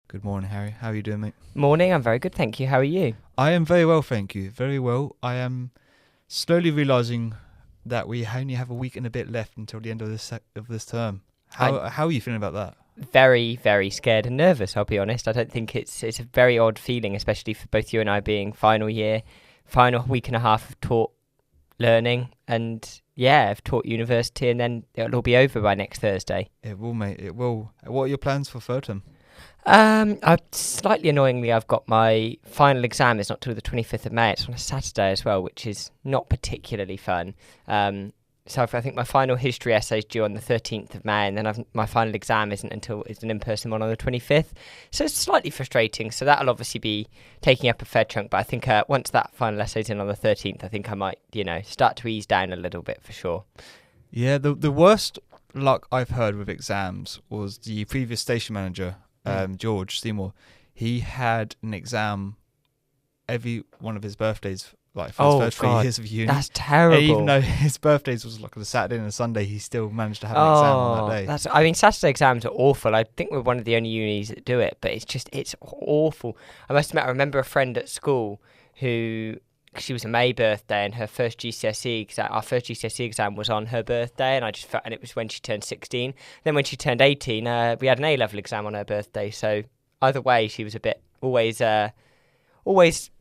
Good morning, Harry. How are you doing, mate? Morning, I'm very good, thank you. How are you? I am very well, thank you. Very well. I am slowly realising that we only have a week and a bit left until the end of this term. I'm How are you feeling about that? very, very scared and nervous, I'll be honest. I don't think it's a very odd feeling, especially for both you and I being final year, final week and a half of taught learning, and yeah, I've taught university, and then it'll all be over by next Thursday. It will, mate. It will. What are your plans for third term? Slightly annoyingly, I've got my final exam. It's not till the 25th of May. It's on a Saturday as well, which is not particularly fun. So I think my final history essay is due on the 13th of May, and then my final exam isn't until it's an in-person one on the 25th. So it's slightly frustrating. So that'll obviously be taking up a fair chunk. But I think once that final essay's in on the 13th, I think I might, start to ease down a little bit for sure. Yeah, the worst luck I've heard with exams was the previous station manager, George Seymour. He had an exam every one of his birthdays, like for his first 3 years of uni. That's terrible. And even though his birthdays was like on a Saturday and a Sunday, he still managed to have an exam on that day. Saturday exams are awful. I think we're one of the only unis that do it, but it's awful. I must admit, I remember a friend at school who, she was a May birthday, and her first GCSE exam, our first GCSE exam was on her birthday, and I just felt, and it was when she turned 16. Then when she turned 18, we had an A-level exam on her birthday. So either way, she was a bit always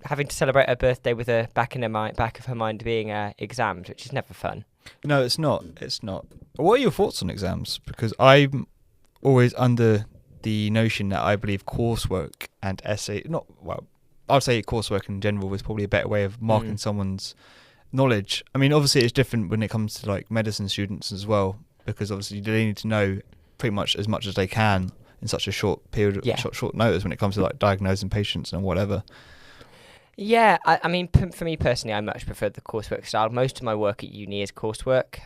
having to celebrate her birthday with a back of her mind being exams, which is never fun. No, it's not. It's not. What are your thoughts on exams? Because I'm always under the notion that I believe coursework and essay, I'd say coursework in general is probably a better way of marking someone's knowledge. I mean, obviously it's different when it comes to like medicine students as well, because obviously they need to know pretty much as they can in such a short period, short notice when it comes to like diagnosing patients and whatever. Yeah, I mean, for me personally, I much prefer the coursework style. Most of my work at uni is coursework,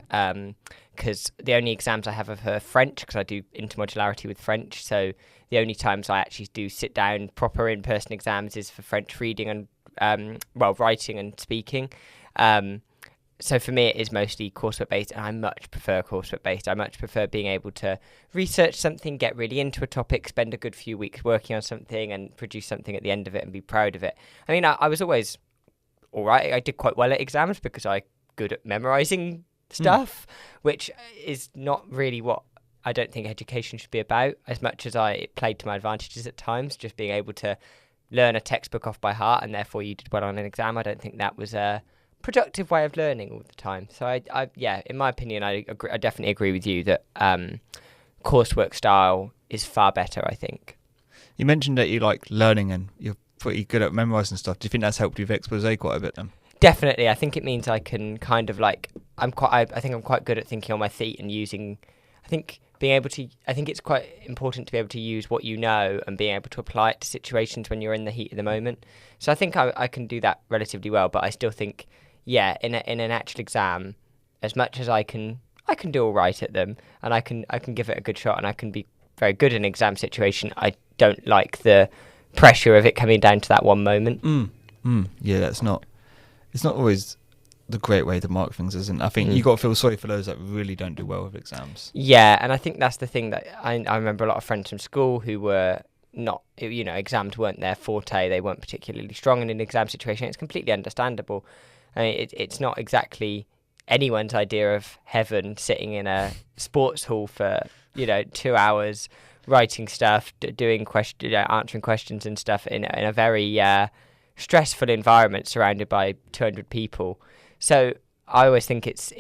because the only exams I have are French, because I do intermodularity with French. So the only times I actually do sit down proper in-person exams is for French reading and, writing and speaking. So for me, it is mostly coursework based, and I much prefer coursework based. I much prefer being able to research something, get really into a topic, spend a good few weeks working on something, and produce something at the end of it and be proud of it. I mean, I was always all right. I did quite well at exams because I'm good at memorizing stuff, which is not really what I don't think education should be about, as much as it played to my advantages at times, just being able to learn a textbook off by heart, and therefore you did well on an exam. I don't think that was a productive way of learning all the time. So in my opinion, I definitely agree with you that coursework style is far better, I think. You mentioned that you like learning and you're pretty good at memorising stuff. Do you think that's helped you with expose quite a bit then? Definitely. I think it means I can kind of like, I think I'm quite good at thinking on my feet and using, I think it's quite important to be able to use what you know and being able to apply it to situations when you're in the heat of the moment. So I think I can do that relatively well, but I still think, in an actual exam, as much as I can do all right at them, and I can give it a good shot, and I can be very good in an exam situation. I don't like the pressure of it coming down to that one moment. Yeah, it's not always the great way to mark things, isn't it? I think you got to feel sorry for those that really don't do well with exams. Yeah, and I think that's the thing that I remember a lot of friends from school who were not, exams weren't their forte. They weren't particularly strong in an exam situation. It's completely understandable. I mean, it's not exactly anyone's idea of heaven, sitting in a sports hall for 2 hours, writing stuff, answering questions and stuff in a very stressful environment surrounded by 200 people. So I always think it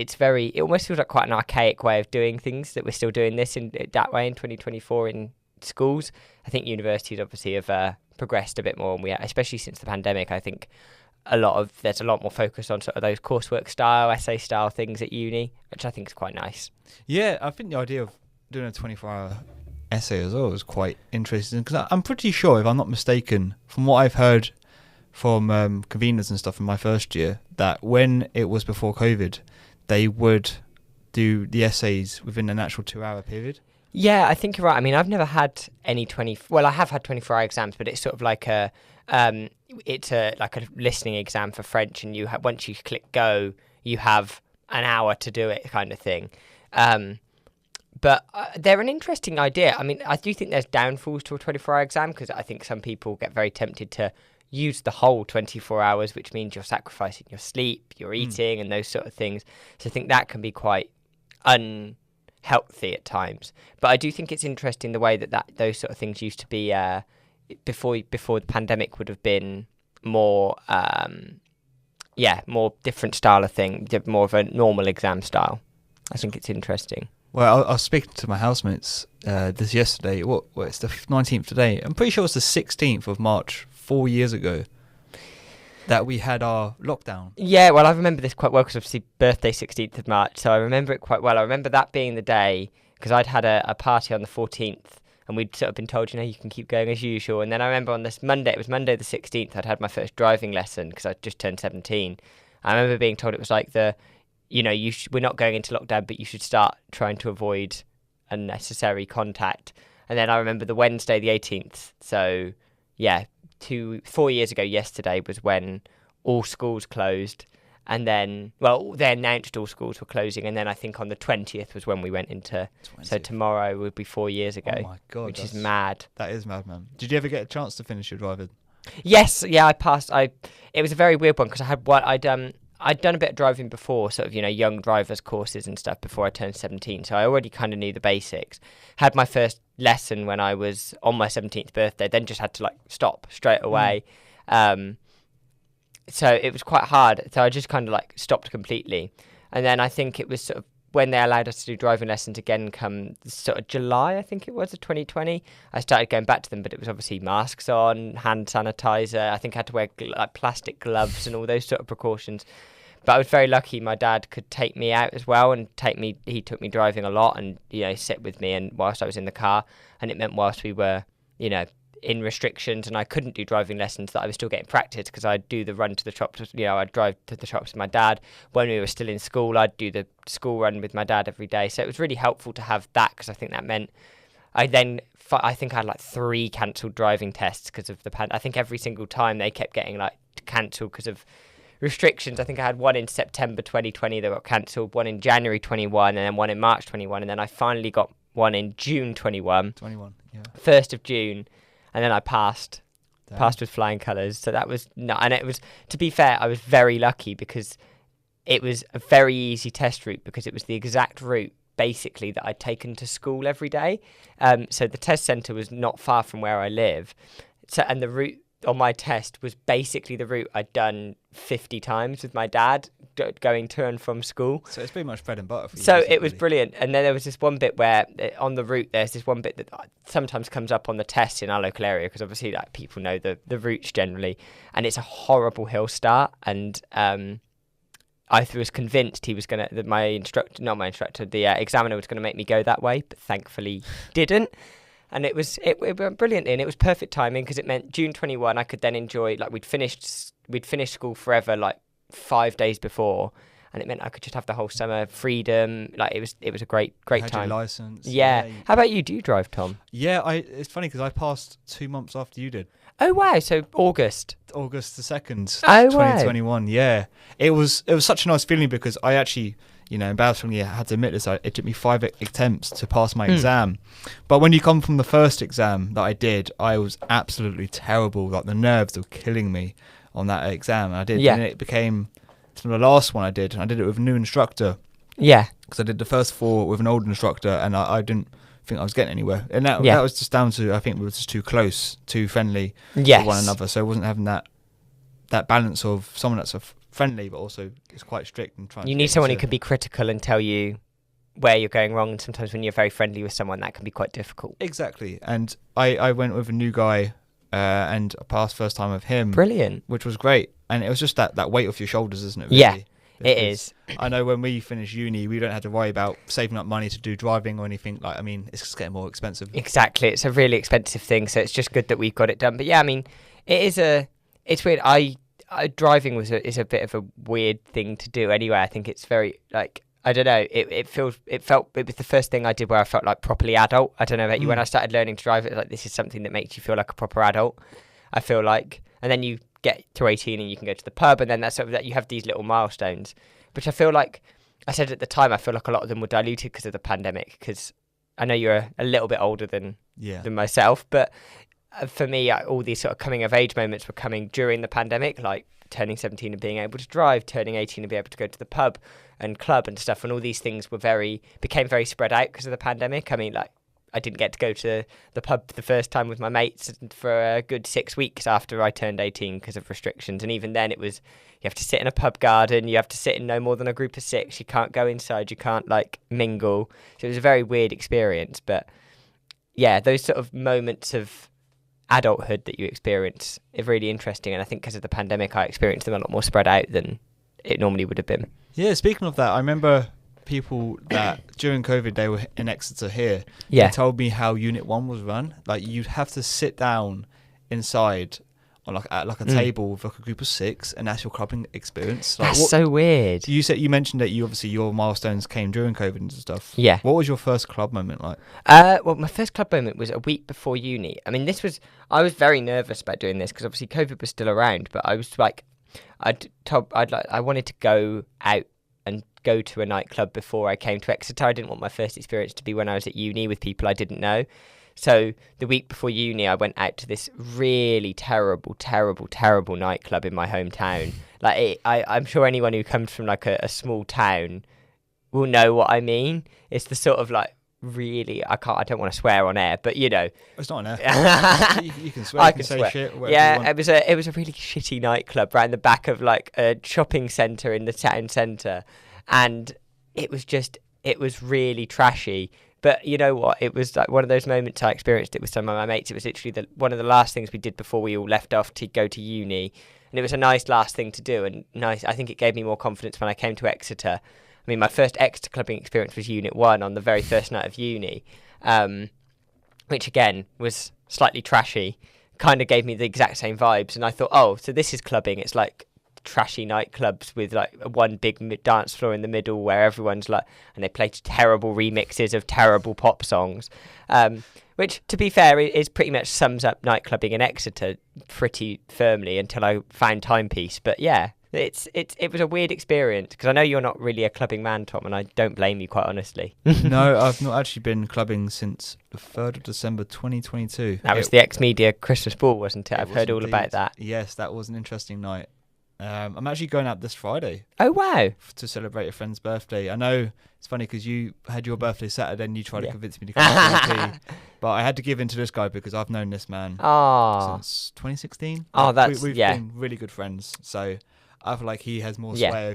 almost feels like quite an archaic way of doing things, that we're still doing this in that way in 2024 in schools. I think universities obviously have progressed a bit more, and especially since the pandemic, I think there's a lot more focus on sort of those coursework style, essay style things at uni, which I think is quite nice. Yeah, I think the idea of doing a 24-hour essay as well is quite interesting, because I'm pretty sure, if I'm not mistaken, from what I've heard from conveners and stuff in my first year, that when it was before COVID, they would do the essays within an actual 2-hour period. Yeah, I think you're right. I mean, I've never had any I have had 24-hour exams, but it's sort of like it's like a listening exam for French, and once you click go, you have an hour to do it, kind of thing. But they're an interesting idea. I mean, I do think there's downfalls to a 24-hour exam because I think some people get very tempted to use the whole 24 hours, which means you're sacrificing your sleep, your eating, and those sort of things. So I think that can be quite unhealthy at times. But I do think it's interesting the way that those sort of things used to be before the pandemic would have been more, more different style of thing, more of a normal exam style. I think it's interesting. Well, I was speaking to my housemates this yesterday. It's the 19th today. I'm pretty sure it's the 16th of March, 4 years ago, that we had our lockdown. Yeah, well, I remember this quite well because obviously birthday 16th of March, so I remember it quite well. I remember that being the day because I'd had a party on the 14th and we'd sort of been told, you can keep going as usual. And then I remember on this Monday, it was Monday the 16th, I'd had my first driving lesson because I'd just turned 17. I remember being told it was like we're not going into lockdown, but you should start trying to avoid unnecessary contact. And then I remember the Wednesday, the 18th. So, 4 years ago yesterday was when all schools closed. And then, they announced all schools were closing. And then I think on the 20th was when we went into... 20th. So tomorrow would be 4 years ago. Oh, my God. Which is mad. That is mad, man. Did you ever get a chance to finish your driving? Yes. Yeah, I passed. It was a very weird one because I'd done a bit of driving before, sort of, young drivers courses and stuff before I turned 17. So I already kind of knew the basics. Had my first lesson when I was on my 17th birthday, then just had to stop straight away. So it was quite hard. So I just kind of stopped completely. And then I think it was sort of when they allowed us to do driving lessons again come sort of July, I think it was, of 2020, I started going back to them, but it was obviously masks on, hand sanitizer. I think I had to wear plastic gloves and all those sort of precautions. But I was very lucky my dad could take me out as well and he took me driving a lot and, sit with me and whilst I was in the car. And it meant whilst we were, in restrictions and I couldn't do driving lessons that I was still getting practice because I'd do the run to the shops, I'd drive to the shops with my dad. When we were still in school, I'd do the school run with my dad every day. So it was really helpful to have that because I think that meant I think I had 3 cancelled driving tests because of the pandemic. I think every single time they kept getting cancelled because of restrictions. I think I had one in September 2020 that got cancelled, one in January 21 and then one in March 21 and then I finally got one in June 21. 1st of June. And then I passed with flying colours. So that was and it was, to be fair, I was very lucky because it was a very easy test route because it was the exact route basically that I'd taken to school every day. So the test centre was not far from where I live. So and the route on my test was basically the route I'd done 50 times with my dad going to and from school. So it's pretty much bread and butter for you. So it was brilliant. And then there was this one bit where on the route, there's this one bit that sometimes comes up on the tests in our local area because obviously people know the routes generally. And it's a horrible hill start. And I was convinced he was going to, the examiner was going to make me go that way, but thankfully didn't. And it went brilliantly, and it was perfect timing because it meant June 21 I could then enjoy, we'd finished school forever 5 days before, and it meant I could just have the whole summer freedom. It was a great time. Your license. Yeah. How about you? Do you drive, Tom? Yeah, it's funny because I passed 2 months after you did. Oh wow! So August the 2nd, oh, 2021. Wow. Yeah, it was such a nice feeling because I actually, embarrassingly, I had to admit this. It took me 5 attempts to pass my exam. But when you come from the first exam that I did, I was absolutely terrible. The nerves were killing me on that exam. I did, and it became the last one I did. And I did it with a new instructor. Yeah, because I did the first 4 with an old instructor, and I didn't think I was getting anywhere. And that was just down to I think we were just too close, too friendly with one another. So I wasn't having that balance of someone that's friendly but also is quite strict and trying. You need someone who can be critical and tell you where you're going wrong, and sometimes when you're very friendly with someone that can be quite difficult. Exactly. And I went with a new guy and I passed first time with him. Brilliant. Which was great. And it was just that weight off your shoulders, isn't it? Really? Yeah, it is. I know when we finish uni, we don't have to worry about saving up money to do driving or anything. It's just getting more expensive. Exactly. It's a really expensive thing, so it's just good that we've got it done. But yeah, it's weird. Driving is a bit of a weird thing to do anyway. I think it's very I don't know. It was the first thing I did where I felt properly adult. I don't know about you. When I started learning to drive, it was this is something that makes you feel like a proper adult. I feel and then you get to 18 and you can go to the pub, and then that's sort of that you have these little milestones, which I feel I said at the time, I feel like a lot of them were diluted because of the pandemic. Because I know you're a little bit older than myself, but for me, all these sort of coming of age moments were coming during the pandemic, like turning 17 and being able to drive, turning 18 and be able to go to the pub and club and stuff. And all these things became very spread out because of the pandemic. I mean, like, I didn't get to go to the pub the first time with my mates for a good 6 weeks after I turned 18 because of restrictions. And even then, it was, you have to sit in a pub garden, you have to sit in no more than a group of 6, you can't go inside, you can't, like, mingle. So it was a very weird experience. But yeah, those sort of moments of adulthood that you experience are really interesting. And I think because of the pandemic, I experienced them a lot more spread out than it normally would have been. Yeah, speaking of that, I remember people that during COVID they were in Exeter here. They told me how Unit 1 was run. Like, you'd have to sit down inside on like a table with like a group of 6, and that's your clubbing experience. Like, that's so weird. You mentioned that your milestones came during COVID and stuff. Yeah. What was your first club moment like? Well, my first club moment was a week before uni. I mean, I was very nervous about doing this because obviously COVID was still around, but I was like, I wanted to go out and go to a nightclub before I came to Exeter. I didn't want my first experience to be when I was at uni with people I didn't know. So the week before uni, I went out to this really terrible nightclub in my hometown. Like, I'm sure anyone who comes from like a small town will know what I mean. It's the sort of like really, I don't want to swear on air, but you know, it's not on air. you can swear. I can say swear. Shit. Yeah, it was a really shitty nightclub right in the back of like a shopping centre in the town centre, and it was really trashy. But you know what? It was like one of those moments I experienced it with some of my mates. It was literally one of the last things we did before we all left off to go to uni. And it was a nice last thing to do. And nice, I think it gave me more confidence when I came to Exeter. I mean, my first Exeter clubbing experience was Unit 1 on the very first night of uni, which again was slightly trashy. Kind of gave me the exact same vibes. And I thought, oh, so this is clubbing. It's like trashy nightclubs with like one big dance floor in the middle where everyone's like, and they play terrible remixes of terrible pop songs, which to be fair is pretty much sums up nightclubbing in Exeter pretty firmly until I found Timepiece. But yeah, it was a weird experience because I know you're not really a clubbing man, Tom, and I don't blame you, quite honestly. No, I've not actually been clubbing since the 3rd of December 2022. That was the X-Media Christmas ball, wasn't it? I've heard all about that. Yes, that was an interesting night. I'm actually going out this Friday. Oh, wow. To celebrate a friend's birthday. I know it's funny because you had your birthday Saturday and you tried to convince me to come to T.W.T. But I had to give in to this guy because I've known this man since 2016. Oh, we've been really good friends. So I feel like he has more sway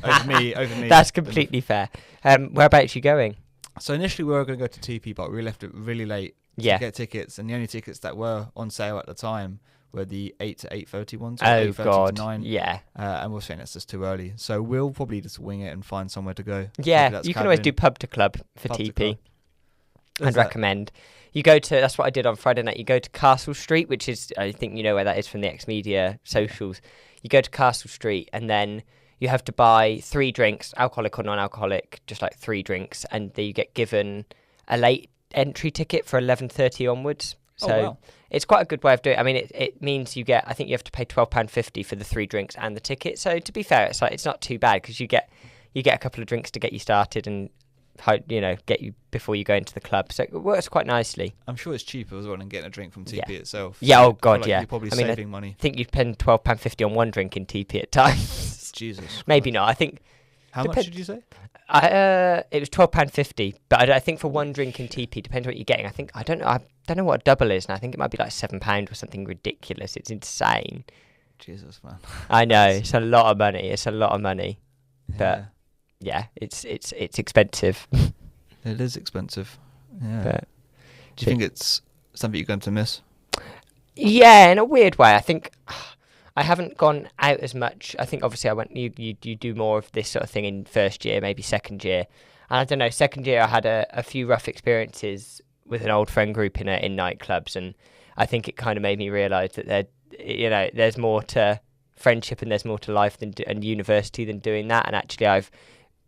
over me. That's completely fair. Whereabouts are you going? So initially we were going to go to TP, but we left it really late to get tickets. And the only tickets that were on sale at the time were the 8 to 8:30 ones. Oh, God. To 9. Yeah. And we're saying it's just too early. So we'll probably just wing it and find somewhere to go. Yeah, you can always do pub to club for TP. I'd recommend. You go to, that's what I did on Friday night. You go to Castle Street, which is, I think you know where that is from the X-Media socials. You go to Castle Street and then you have to buy 3 drinks, alcoholic or non-alcoholic, just like 3 drinks. And then you get given a late entry ticket for 11:30 onwards. So it's quite a good way of doing it. I mean, it means you get, I think you have to pay £12.50 for the 3 drinks and the ticket. So to be fair, it's not too bad because you get a couple of drinks to get you started and, you know, get you before you go into the club. So it works quite nicely. I'm sure it's cheaper as well than getting a drink from TP itself. Yeah, oh God, like yeah. You're probably saving money. I think you spend £12.50 on one drink in TP at times. Jesus. Maybe not. I think. How much did you say? It was £12.50, but I think for one drink in TP, depends what you're getting. I don't know what a double is, and I think it might be like £7 or something ridiculous. It's insane. Jesus, man. I know it's a lot of money. But yeah, it's expensive. It is expensive. Yeah. But do you think it's something you're going to miss? Yeah, in a weird way. I think I haven't gone out as much. I think obviously you do more of this sort of thing in first year, maybe second year. And I don't know, second year I had a few rough experiences with an old friend group in nightclubs, and I think it kind of made me realise that there's more to friendship and there's more to life and university than doing that. And actually I've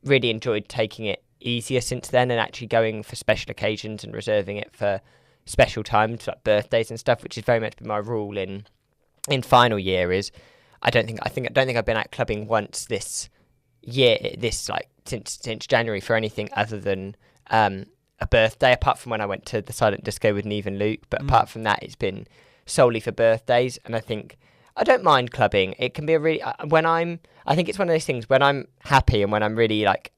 really enjoyed taking it easier since then and actually going for special occasions and reserving it for special times like birthdays and stuff, which has very much been my rule in final year. Is I don't think I've been out clubbing once this year, since January for anything other than a birthday, apart from when I went to the silent disco with Neve and Luke. But apart from that, it's been solely for birthdays. And I think I don't mind clubbing. It can be a really I think it's one of those things when I'm happy and when I'm really like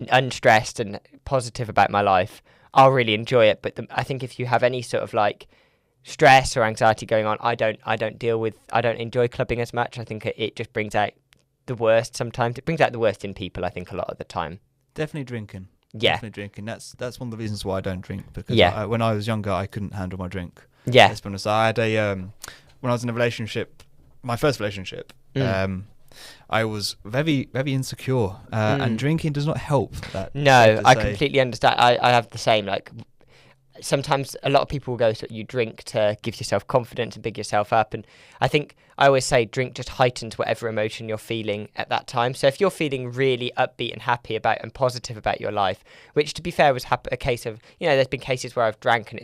unstressed and positive about my life, I'll really enjoy it. But I think if you have any sort of like stress or anxiety going on, I don't enjoy clubbing as much. I think it just brings out the worst sometimes. It brings out the worst in people, I think, a lot of the time. Definitely drinking. Yeah. Definitely drinking. That's one of the reasons why I don't drink, because when I was younger, I couldn't handle my drink. Yeah. Let's be honest. I had when I was in a relationship, my first relationship, I was very, very insecure, and drinking does not help that. No, I completely understand. I have the same. Like, sometimes a lot of people will go, so you drink to give yourself confidence and big yourself up. And I think I always say drink just heightens whatever emotion you're feeling at that time. So if you're feeling really upbeat and happy about and positive about your life, which to be fair was a case of, there's been cases where I've drank and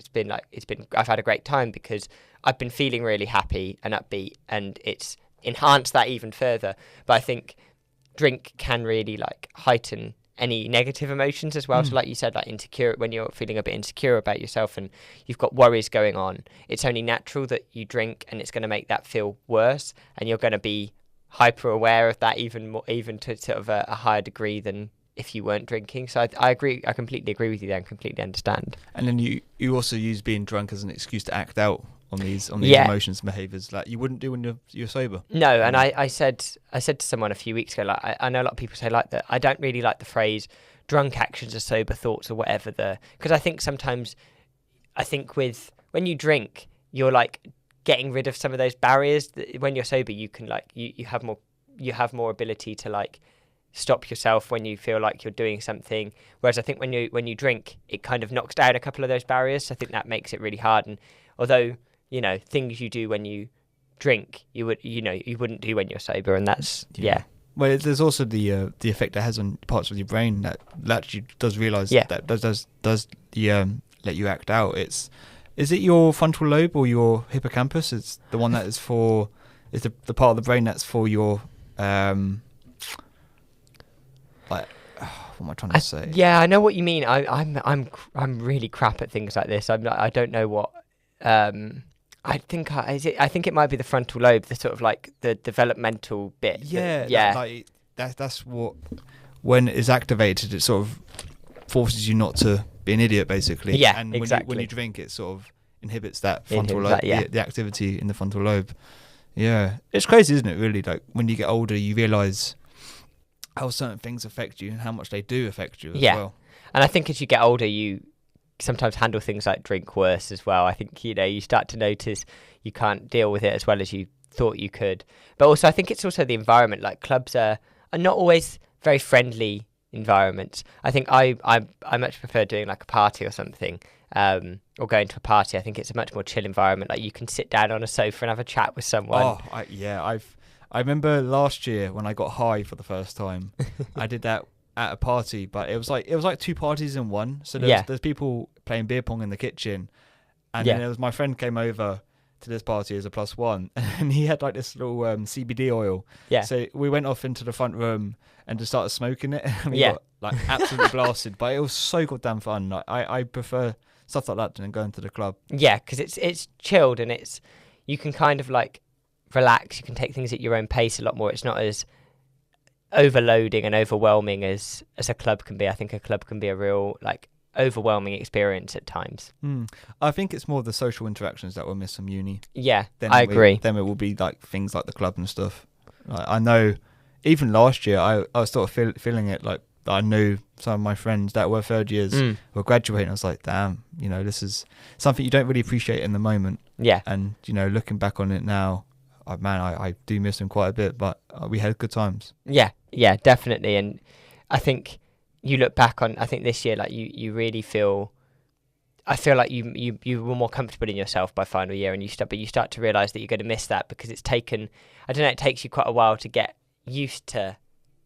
I've had a great time because I've been feeling really happy and upbeat, and it's enhanced that even further. But I think drink can really like heighten any negative emotions as well. So like you said, like insecure, when you're feeling a bit insecure about yourself and you've got worries going on, it's only natural that you drink, and it's going to make that feel worse, and you're going to be hyper aware of that even to sort of a higher degree than if you weren't drinking. So I agree. I completely agree with you there and completely understand. And then you also use being drunk as an excuse to act out on these emotions and behaviours like you wouldn't do when you're sober. No, and I said to someone a few weeks ago, like I know a lot of people say like that. I don't really like the phrase "drunk actions are sober thoughts" or whatever because I think sometimes when you drink, you're like getting rid of some of those barriers. When you're sober, you can like you have more ability to like stop yourself when you feel like you're doing something. Whereas I think when you drink, it kind of knocks down a couple of those barriers. So I think that makes it really hard. And although things you do when you drink, you wouldn't do when you're sober, and that's Well, there's also the effect it has on parts of your brain that actually does realise that does let you act out. Is it your frontal lobe or your hippocampus? It's the one that is for the part of the brain that's for your what am I trying to say? Yeah, I know what you mean. I'm really crap at things like this. I don't know what. I think it might be the frontal lobe, the sort of like the developmental bit. That's what, when it's activated, it sort of forces you not to be an idiot, basically. Yeah, and exactly. When you drink, it sort of inhibits that frontal lobe, the activity in the frontal lobe. Yeah, it's crazy, isn't it? Really, like when you get older, you realise how certain things affect you and how much they do affect you as well. And I think as you get older, you sometimes handle things like drink worse as well. I think you start to notice you can't deal with it as well as you thought you could. But also I think it's also the environment. Like clubs are not always very friendly environments. I think I much prefer doing like a party or something, or going to a party. I think it's a much more chill environment. Like you can sit down on a sofa and have a chat with someone. I remember last year when I got high for the first time. I did that at a party, but it was like two parties in one. So there's people playing beer pong in the kitchen, and then my friend came over to this party as a +1, and he had like this little CBD oil. Yeah. So we went off into the front room and just started smoking it. And we got like absolutely blasted, but it was so goddamn fun. Like, I prefer stuff like that than going to the club. Yeah, because it's chilled and you can kind of like relax. You can take things at your own pace a lot more. It's not as overloading and overwhelming as a club can be. I think a club can be a real like overwhelming experience at times. I think it's more the social interactions that we'll miss from uni. Yeah, I agree. Then it will be like things like the club and stuff. Like, I know even last year I was sort of feeling it, like I knew some of my friends that were third years were graduating. I was like, damn, this is something you don't really appreciate in the moment. Yeah. And looking back on it now, I do miss them quite a bit, but we had good times. Yeah, definitely. And I think you look back on, I think this year, like you really feel, I feel like you were more comfortable in yourself by final year, and you start to realise that you're going to miss that because it takes you quite a while to get used to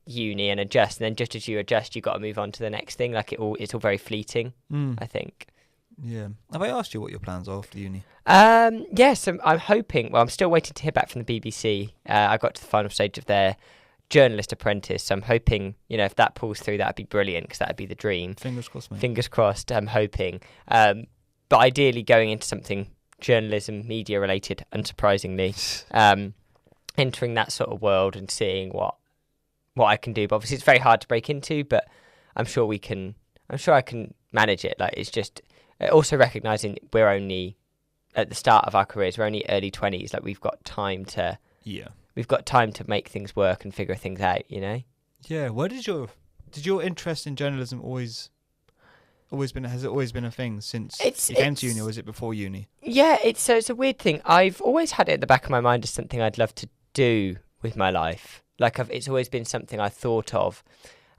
uni and adjust, and then just as you adjust, you've got to move on to the next thing. Like it's all very fleeting, I think. Yeah. Have I asked you what your plans are after uni? Yes, I'm hoping. Well, I'm still waiting to hear back from the BBC. I got to the final stage of their journalist apprentice. So I'm hoping, if that pulls through, that'd be brilliant, because that'd be the dream. Fingers crossed, mate. Fingers crossed. I'm hoping. But ideally, going into something journalism, media related, unsurprisingly, entering that sort of world and seeing what I can do. But obviously, it's very hard to break into. But I'm sure I can manage it. Like, it's just also recognizing we're only at the start of our careers. We're only early 20s. Like, we've got time to make things work and figure things out. Yeah. Where did your interest in journalism always been? Has it always been a thing since you came to uni, or was it before uni? Yeah, it's a weird thing. I've always had it at the back of my mind as something I'd love to do with my life. Like, it's always been something I thought of,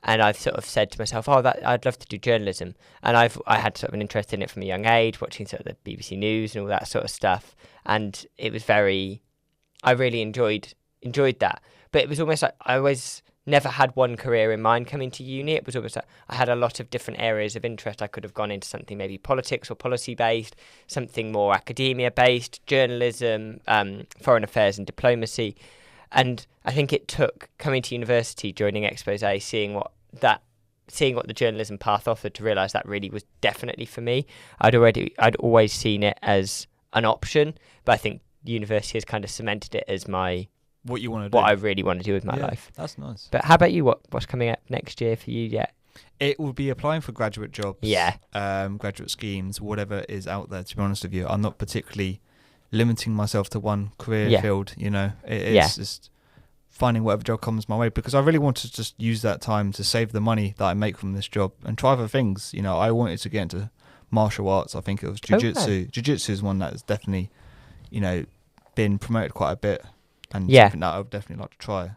and I've sort of said to myself, that I'd love to do journalism. And I had sort of an interest in it from a young age, watching sort of the BBC News and all that sort of stuff. And it was I really enjoyed that. But it was almost like I always never had one career in mind coming to uni. It was almost like I had a lot of different areas of interest. I could have gone into something maybe politics or policy based, something more academia based, journalism, foreign affairs and diplomacy. And I think it took coming to university, joining Expose, seeing what the journalism path offered, to realise that really was definitely for me. I'd always seen it as an option, but I think university has kind of cemented it as what you want to do, what I really want to do with my life. That's nice. But how about you? What's coming up next year for you yet? It will be applying for graduate jobs. Yeah. Graduate schemes, whatever is out there. To be honest with you, I'm not particularly limiting myself to one career field. It's just finding whatever job comes my way, because I really want to just use that time to save the money that I make from this job and try other things. I wanted to get into martial arts. I think it was jiu-jitsu. Okay. Jiu-jitsu is one that has definitely, been promoted quite a bit, and something that I would definitely like to try.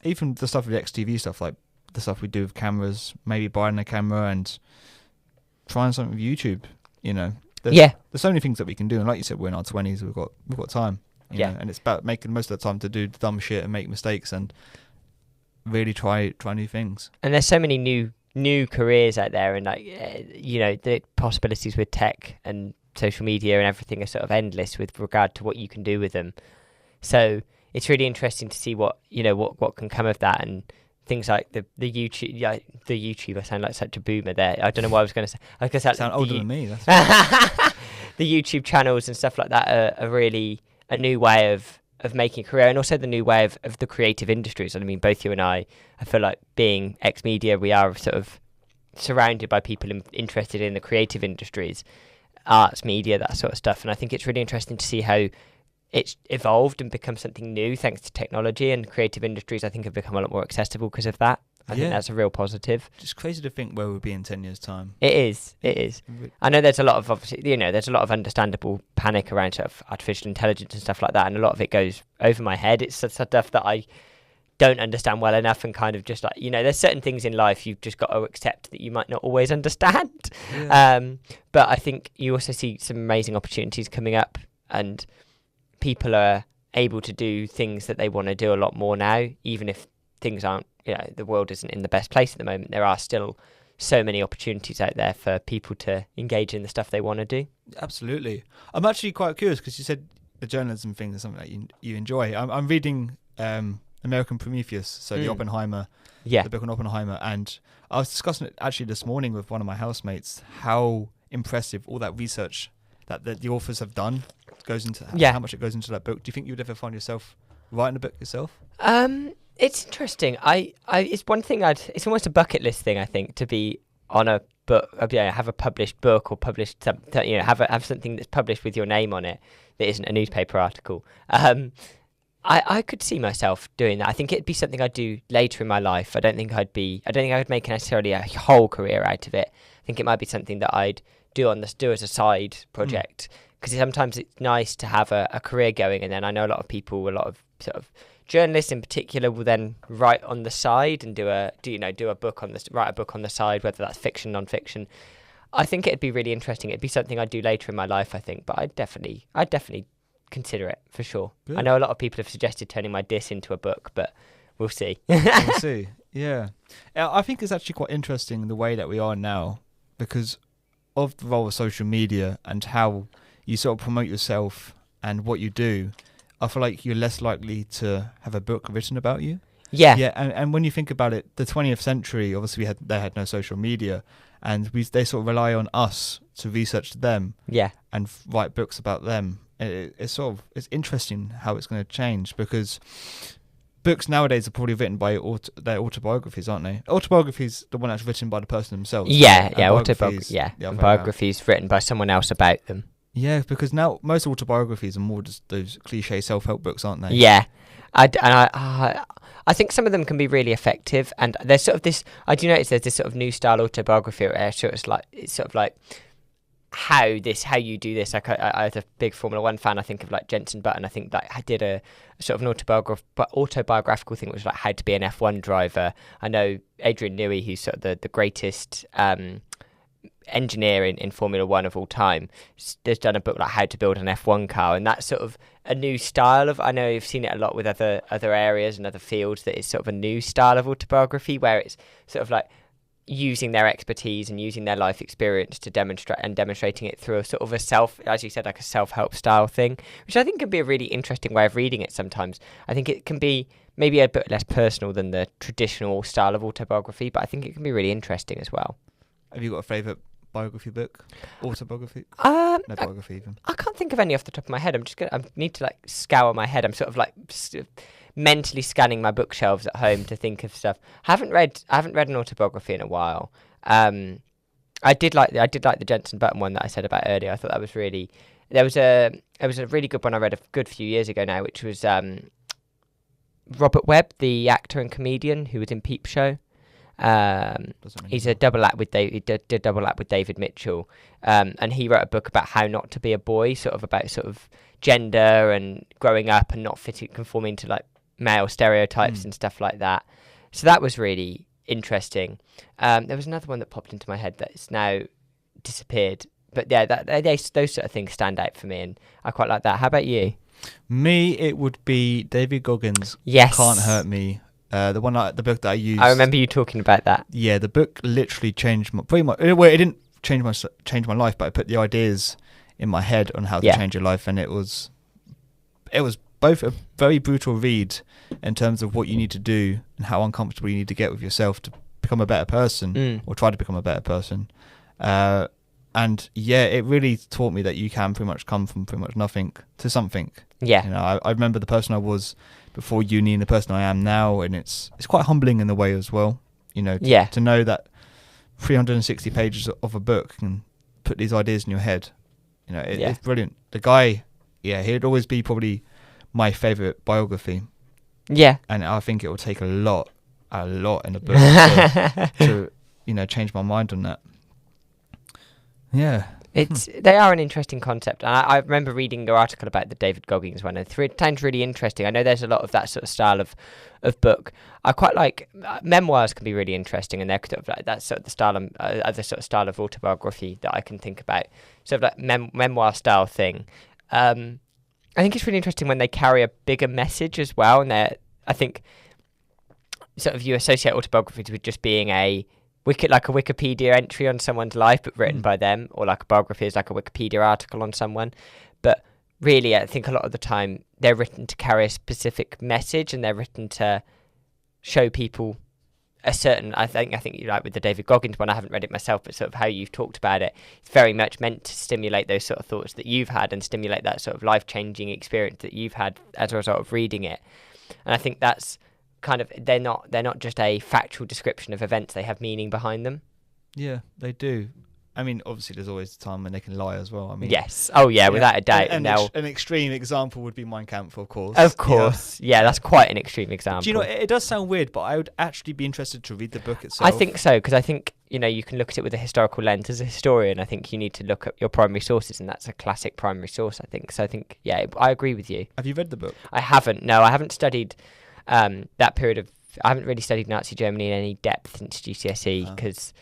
Even the stuff with the XTV stuff, like the stuff we do with cameras, maybe buying a camera and trying something with YouTube. There's so many things that we can do, and like you said, we're in our 20s. We've got time. And it's about making most of the time to do dumb shit and make mistakes and really try new things. And there's so many new careers out there, and the possibilities with tech and social media and everything are sort of endless with regard to what you can do with them. So it's really interesting to see what can come of that, and things like the YouTube. Yeah, the YouTube. I sound like such a boomer there. I don't know what I was going to say. I was going to sound older than me. That's the YouTube channels and stuff like that are really a new way of making a career, and also the new way of the creative industries. I mean, both you and I feel like, being ex-media, we are sort of surrounded by people interested in the creative industries, arts, media, that sort of stuff. And I think it's really interesting to see how it's evolved and become something new thanks to technology, and creative industries, I think, have become a lot more accessible because of that. I think that's a real positive. Just crazy to think where we'll be in 10 years' time. It is. I know there's a lot of, obviously, there's a lot of understandable panic around sort of artificial intelligence and stuff like that, and a lot of it goes over my head. It's stuff that I don't understand well enough, and kind of just like, there's certain things in life you've just got to accept that you might not always understand. But I think you also see some amazing opportunities coming up, and people are able to do things that they want to do a lot more now, even if things aren't, the world isn't in the best place at the moment. There are still so many opportunities out there for people to engage in the stuff they want to do. Absolutely. I'm actually quite curious, because you said the journalism thing is something that you enjoy. I'm reading American Prometheus, so the Oppenheimer, the book on Oppenheimer, and I was discussing it actually this morning with one of my housemates, how impressive all that research that the authors have done goes into, how much it goes into that book. Do you think you would ever find yourself writing a book yourself? It's interesting. It's one thing it's almost a bucket list thing, I think, to be on a book, have a published book, or published have something that's published with your name on it that isn't a newspaper article. I could see myself doing that. I think it'd be something I'd do later in my life. I don't think I would make necessarily a whole career out of it. I think it might be something that I'd do as a side project, because sometimes it's nice to have a career going, and then I know a lot of people, a lot of sort of journalists in particular, will then write on the side and write a book on the side, whether that's fiction, non-fiction. I think it'd be really interesting. It'd be something I'd do later in my life, I think, but I'd definitely consider it for sure. Good. I know a lot of people have suggested turning my diss into a book, but we'll see. We'll see. Yeah, I think it's actually quite interesting the way that we are now, because of the role of social media and how you sort of promote yourself and what you do. I feel like you're less likely to have a book written about you. Yeah. Yeah, and when you think about it, the 20th century, obviously they had no social media, and they sort of rely on us to research them. Yeah. And write books about them. It's interesting how it's going to change, because books nowadays are probably written by their autobiographies, aren't they? Autobiographies, the one that's written by the person themselves. Yeah, right? yeah, autobiographies. Yeah, and biographies written by someone else about them. Yeah, because now most autobiographies are more just those cliche self-help books, aren't they? Yeah, I think some of them can be really effective, and there's sort of this. I do notice there's this sort of new style autobiography where it's sort of like how you do this. Like I was a big Formula One fan. I think of like Jenson Button. I think that I did a sort of an autobiographical thing, which was like how to be an F1 driver. I know Adrian Newey, who's sort of the greatest engineer in Formula One of all time, has done a book like how to build an F1 car, and that's sort of a new style of. I know you've seen it a lot with other areas and other fields, that it's sort of a new style of autobiography where it's sort of like using their expertise and using their life experience to demonstrating it through a sort of as you said, like a self-help style thing, which I think can be a really interesting way of reading it sometimes. I think it can be maybe a bit less personal than the traditional style of autobiography, but I think it can be really interesting as well. Have you got a favourite biography book? Autobiography? No, biography even. I can't think of any off the top of my head. I need to like scour my head. I'm sort of like mentally scanning my bookshelves at home to think of stuff. I haven't read an autobiography in a while. I did like the Jenson Button one that I said about earlier. I thought that was really. There was a really good one I read a good few years ago now, which was Robert Webb, the actor and comedian who was in Peep Show. He's a double act with David. He did double act with David Mitchell, and he wrote a book about how not to be a boy, sort of about sort of gender and growing up and not conforming to like male stereotypes and stuff like that. So that was really interesting. There was another one that popped into my head that's now disappeared, but yeah, those sort of things stand out for me, and I quite like that. How about you? Me, it would be David Goggins' Yes. Can't Hurt Me. The book that I used. I remember you talking about that. Yeah, the book literally changed pretty much. Well, it didn't change my life, but I put the ideas in my head on how to change your life, and it was both a very brutal read in terms of what you need to do and how uncomfortable you need to get with yourself to become a better person or try to become a better person. And yeah, it really taught me that you can pretty much come from pretty much nothing to something. Yeah. You know, I remember the person I was before uni and the person I am now, and it's quite humbling in a way as well. You know, to know that 360 pages of a book can put these ideas in your head. You know, it's brilliant. The guy, he'd always be probably my favourite biography. Yeah. And I think it will take a lot in a book to change my mind on that. Yeah. They are an interesting concept, and I remember reading your article about the David Goggins one, and it sounds really interesting. I know there's a lot of that sort of style of book. I quite like memoirs can be really interesting, and they're sort of like that sort of the style of other sort of style of autobiography that I can think about, sort of like memoir style thing. I think it's really interesting when they carry a bigger message as well, and I think sort of you associate autobiographies with just being like a Wikipedia entry on someone's life, but written by them, or like a biography is like a Wikipedia article on someone. But really, I think a lot of the time they're written to carry a specific message, and they're written to show people a certain. I think you like with the David Goggins one. I haven't read it myself, but sort of how you've talked about it, it's very much meant to stimulate those sort of thoughts that you've had, and stimulate that sort of life-changing experience that you've had as a result of reading it. And I think that's kind of they're not just a factual description of events, they have meaning behind them. Yeah, they do. I mean, obviously there's always a time when they can lie as well. I mean, yes. Oh yeah, without a doubt. An extreme example would be Mein Kampf, of course. Of course. Yeah, that's quite an extreme example. Do you know, it does sound weird, but I would actually be interested to read the book itself. I think so, because I think, you can look at it with a historical lens. As a historian, I think you need to look at your primary sources, and that's a classic primary source, I think. So I think, I agree with you. Have you read the book? I haven't. No, I haven't studied that period of. I haven't really studied Nazi Germany in any depth since GCSE, because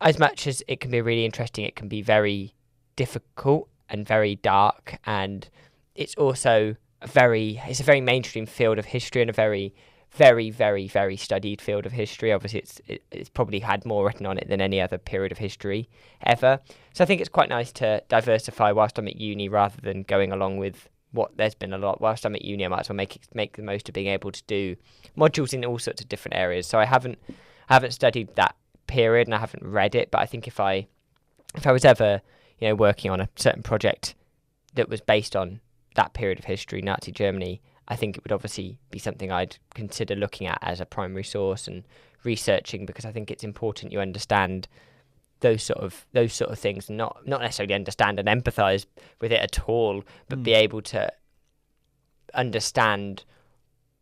as much as it can be really interesting, it can be very difficult and very dark, and it's also a very mainstream field of history, and a very, very, very, very studied field of history. Obviously, it's probably had more written on it than any other period of history ever. So I think it's quite nice to diversify whilst I'm at uni, rather than going along with there's been a lot. Whilst I'm at uni, I might as well make the most of being able to do modules in all sorts of different areas. So I haven't studied that period and I haven't read it, but I think if I was ever, working on a certain project that was based on that period of history, Nazi Germany, I think it would obviously be something I'd consider looking at as a primary source and researching, because I think it's important you understand those sort of things, and not necessarily understand and empathise with it at all, but be able to understand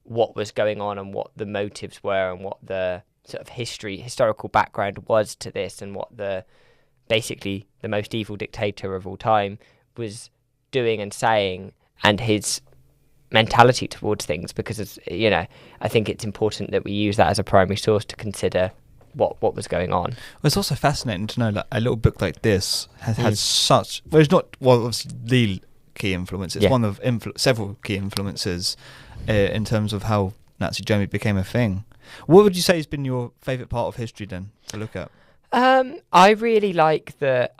what was going on and what the motives were and what the sort of historical background was to this, and what basically the most evil dictator of all time was doing and saying, and his mentality towards things. Because I think it's important that we use that as a primary source to consider what was going on. Well, it's also fascinating to know that a little book like this has had such. Well, it's not obviously the key influence. It's one of several key influences in terms of how Nazi Germany became a thing. What would you say has been your favourite part of history then to look at? I really like the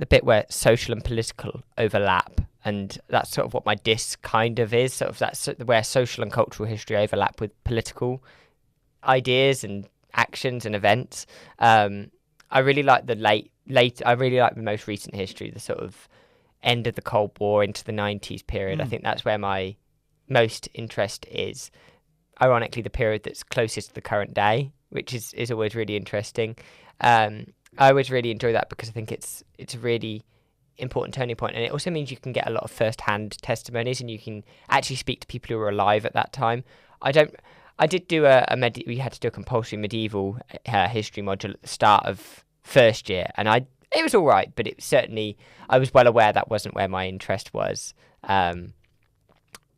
bit where social and political overlap, and that's sort of what my disc kind of is. Sort of that's where social and cultural history overlap with political ideas and actions and events. I really like I really like the most recent history, the sort of end of the Cold War into the 90s period. I think that's where my most interest is. Ironically, the period that's closest to the current day, which is always really interesting. I always really enjoy that because I think it's a really important turning point, and it also means you can get a lot of first-hand testimonies, and you can actually speak to people who were alive at that time. I did do we had to do a compulsory medieval history module at the start of first year, and it was all right, but I was well aware that wasn't where my interest was.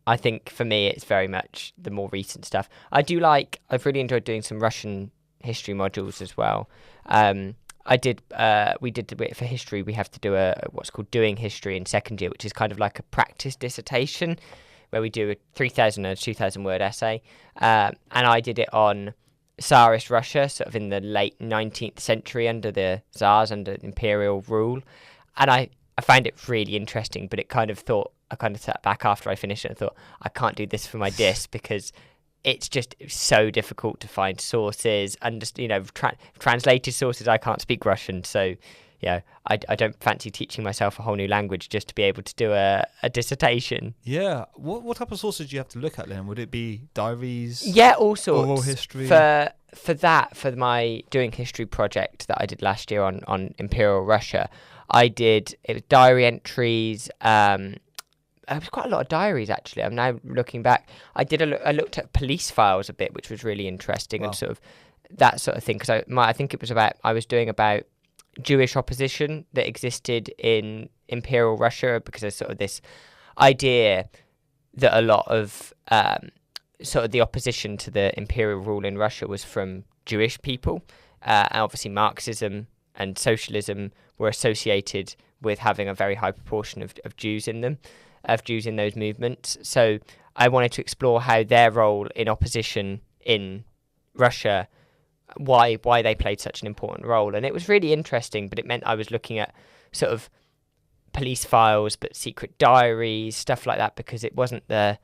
I think for me it's very much the more recent stuff. I've really enjoyed doing some Russian history modules as well. We did for history, we have to do what's called doing history in second year, which is kind of like a practice dissertation where we do a 3,000 and a 2,000 word essay. And I did it on Tsarist Russia, sort of in the late 19th century under the Tsars, under imperial rule. And I found it really interesting, but I kind of sat back after I finished it and thought, I can't do this for my disc because it's just so difficult to find sources, translated sources. I can't speak Russian, so I don't fancy teaching myself a whole new language just to be able to do a dissertation. Yeah. What type of sources do you have to look at then? Would it be diaries? Yeah, all sorts. Oral history? For my doing history project that I did last year on Imperial Russia, it was diary entries. It was quite a lot of diaries, actually. I'm now looking back. I looked at police files a bit, which was really interesting. Wow. And sort of that sort of thing. Because I think it was I was doing about Jewish opposition that existed in Imperial Russia, because there's sort of this idea that a lot of sort of the opposition to the imperial rule in Russia was from Jewish people. And obviously Marxism and socialism were associated with having a very high proportion of Jews in them. Of Jews in those movements. So I wanted to explore how their role in opposition in Russia, why they played such an important role. And it was really interesting, but it meant I was looking at sort of police files, but secret diaries, stuff like that, because there wasn't that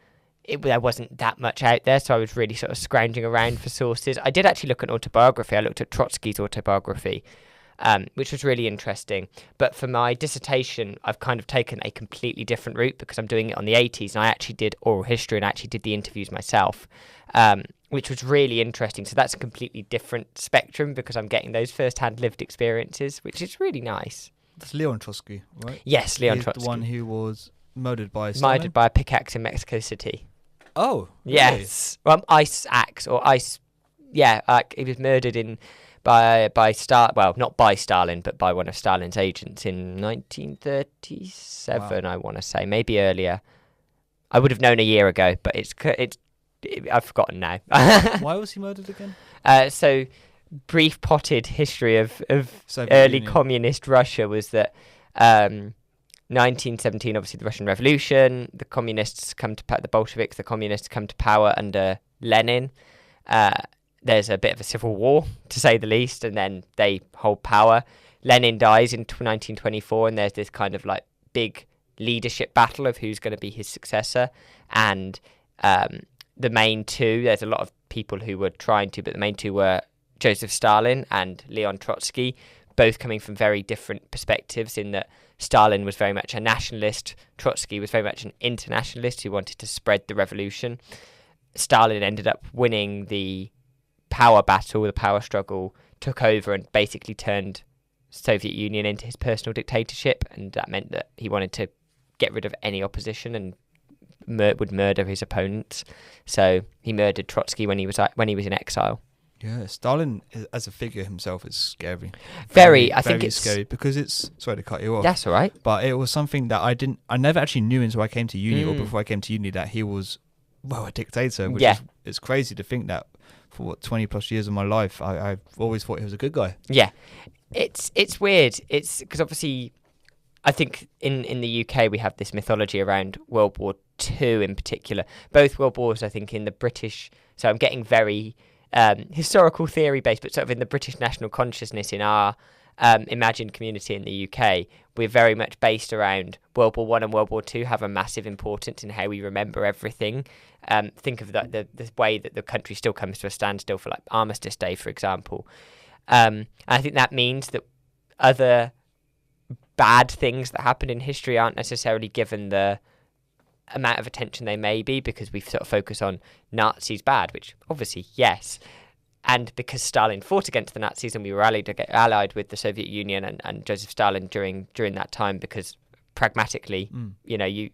much out there. So I was really sort of scrounging around for sources. I did actually look at autobiography. I looked at Trotsky's autobiography, which was really interesting. But for my dissertation, I've kind of taken a completely different route because I'm doing it on the 80s, and I actually did oral history and actually did the interviews myself, which was really interesting. So that's a completely different spectrum because I'm getting those first-hand lived experiences, which is really nice. That's Leon Trotsky, right? Yes, Leon Trotsky. The one who was murdered by Stalin? Murdered by a pickaxe in Mexico City. Oh, really? Yes. Well, ice axe or ice... Yeah, he was murdered not by Stalin, but by one of Stalin's agents in 1937, wow. I want to say, maybe earlier. I would have known a year ago, but I've forgotten now. Why was he murdered again? So, brief potted history of Soviet early Union. communist Russia was that 1917, obviously the Russian Revolution, the Bolsheviks, the communists come to power under Lenin. There's a bit of a civil war, to say the least, and then they hold power. Lenin dies in 1924, and there's this kind of like big leadership battle of who's going to be his successor. And the main two, there's a lot of people who were trying to, but the main two were Joseph Stalin and Leon Trotsky, both coming from very different perspectives, in that Stalin was very much a nationalist, Trotsky was very much an internationalist who wanted to spread the revolution. Stalin ended up winning the power battle, the power struggle, took over and basically turned Soviet Union into his personal dictatorship, and that meant that he wanted to get rid of any opposition and would murder his opponents. So he murdered Trotsky when he was in exile. Yeah, Stalin as a figure himself is scary. I think it's scary because it's. Sorry to cut you off. That's all right. But it was something that I never actually knew until I came to uni, or before I came to uni, that he was, a dictator. Which is, it's crazy to think that for 20 plus years of my life, I've always thought he was a good guy. Yeah, it's weird. It's because obviously, I think in the UK we have this mythology around World War II in particular. Both World Wars, I think, in the British. So I'm getting very historical theory based, but sort of in the British national consciousness in our imagined community in the UK, we're very much based around World War I and World War II have a massive importance in how we remember everything. Think of the way that the country still comes to a standstill for like Armistice Day, for example. I think that means that other bad things that happened in history aren't necessarily given the amount of attention they may be, because we sort of focus on Nazis bad, which obviously yes, and because Stalin fought against the Nazis and we were allied with the Soviet Union and Joseph Stalin during that time, because pragmatically, the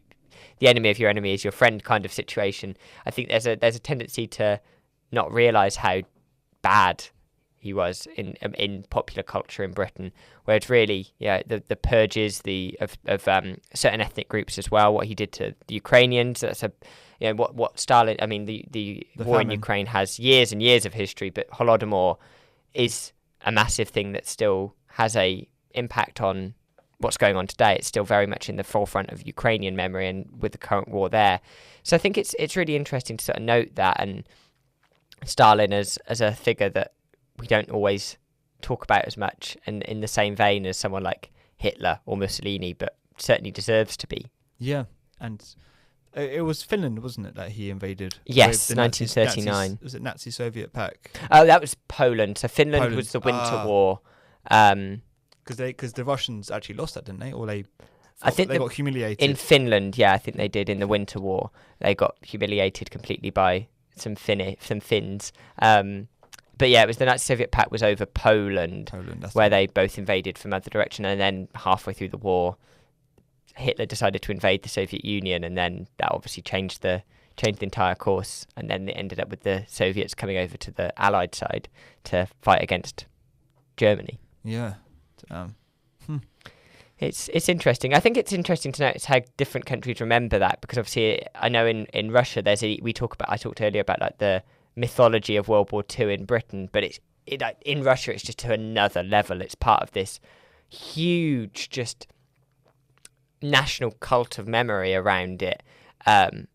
enemy of your enemy is your friend kind of situation. I think there's a tendency to not realise how bad he was in popular culture in Britain, where it's really the purges of certain ethnic groups as well. What he did to the Ukrainians, that's what Stalin. I mean, the war in Ukraine has years and years of history, but Holodomor is a massive thing that still has a impact on what's going on today. It's still very much in the forefront of Ukrainian memory, and with the current war there. So I think it's really interesting to sort of note that, and Stalin as a figure that we don't always talk about as much, and in the same vein as someone like Hitler or Mussolini, but certainly deserves to be. Yeah, and it was Finland, wasn't it, that he invaded? Yes, 1939. Was it Nazi-Soviet pact? Oh, that was Poland. So Finland was the Winter War. Because the Russians actually lost that, didn't they? Or I think they got humiliated. In Finland, yeah, I think they did in the Winter War. They got humiliated completely by some Finns. But yeah, it was the Nazi-Soviet pact was over Poland where they both invaded from other direction, and then halfway through the war, Hitler decided to invade the Soviet Union, and then that obviously changed the entire course, and then it ended up with the Soviets coming over to the Allied side to fight against Germany. Yeah. It's interesting. I think it's interesting to notice how different countries remember that, because obviously I know in Russia I talked earlier about like the mythology of World War II in Britain, but in Russia it's just to another level. It's part of this huge just national cult of memory around it, and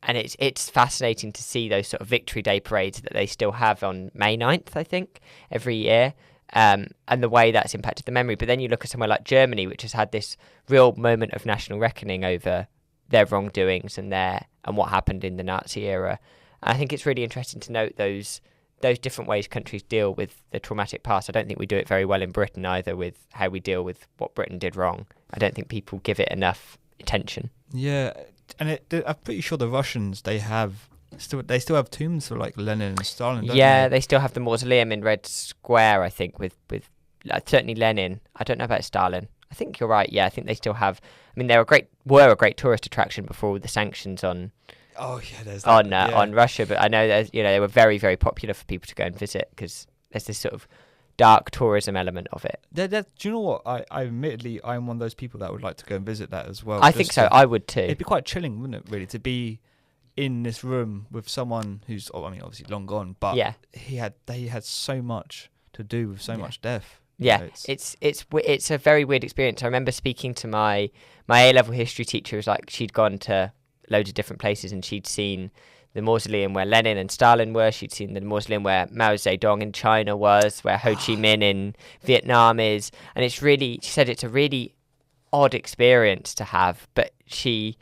it's fascinating to see those sort of Victory Day parades that they still have on May 9th, I think, every year, and the way that's impacted the memory. But then you look at somewhere like Germany, which has had this real moment of national reckoning over their wrongdoings and what happened in the Nazi era. I think it's really interesting to note those different ways countries deal with the traumatic past. I don't think we do it very well in Britain either, with how we deal with what Britain did wrong. I don't think people give it enough attention. Yeah, and I'm pretty sure the Russians, they still have tombs for like Lenin and Stalin, don't they? They still have the mausoleum in Red Square, I think, with certainly Lenin. I don't know about Stalin. I think you're right. Yeah, I think they still have. I mean, they were a great tourist attraction before all the sanctions on. Oh yeah, there's that, on Russia, but I know they were very, very popular for people to go and visit, because there's this sort of dark tourism element of it. Do you know what? I admittedly, I'm one of those people that would like to go and visit that as well. I think so. I would too. It'd be quite chilling, wouldn't it? Really, to be in this room with someone who's, obviously long gone, but they had so much to do with so much death. Yeah, it's a very weird experience. I remember speaking to my A-level history teacher. Who was like, she'd gone to loads of different places, and she'd seen the mausoleum where Lenin and Stalin were. She'd seen the mausoleum where Mao Zedong in China was, where Ho Chi Minh in Vietnam is. And she said it's a really odd experience to have. But she,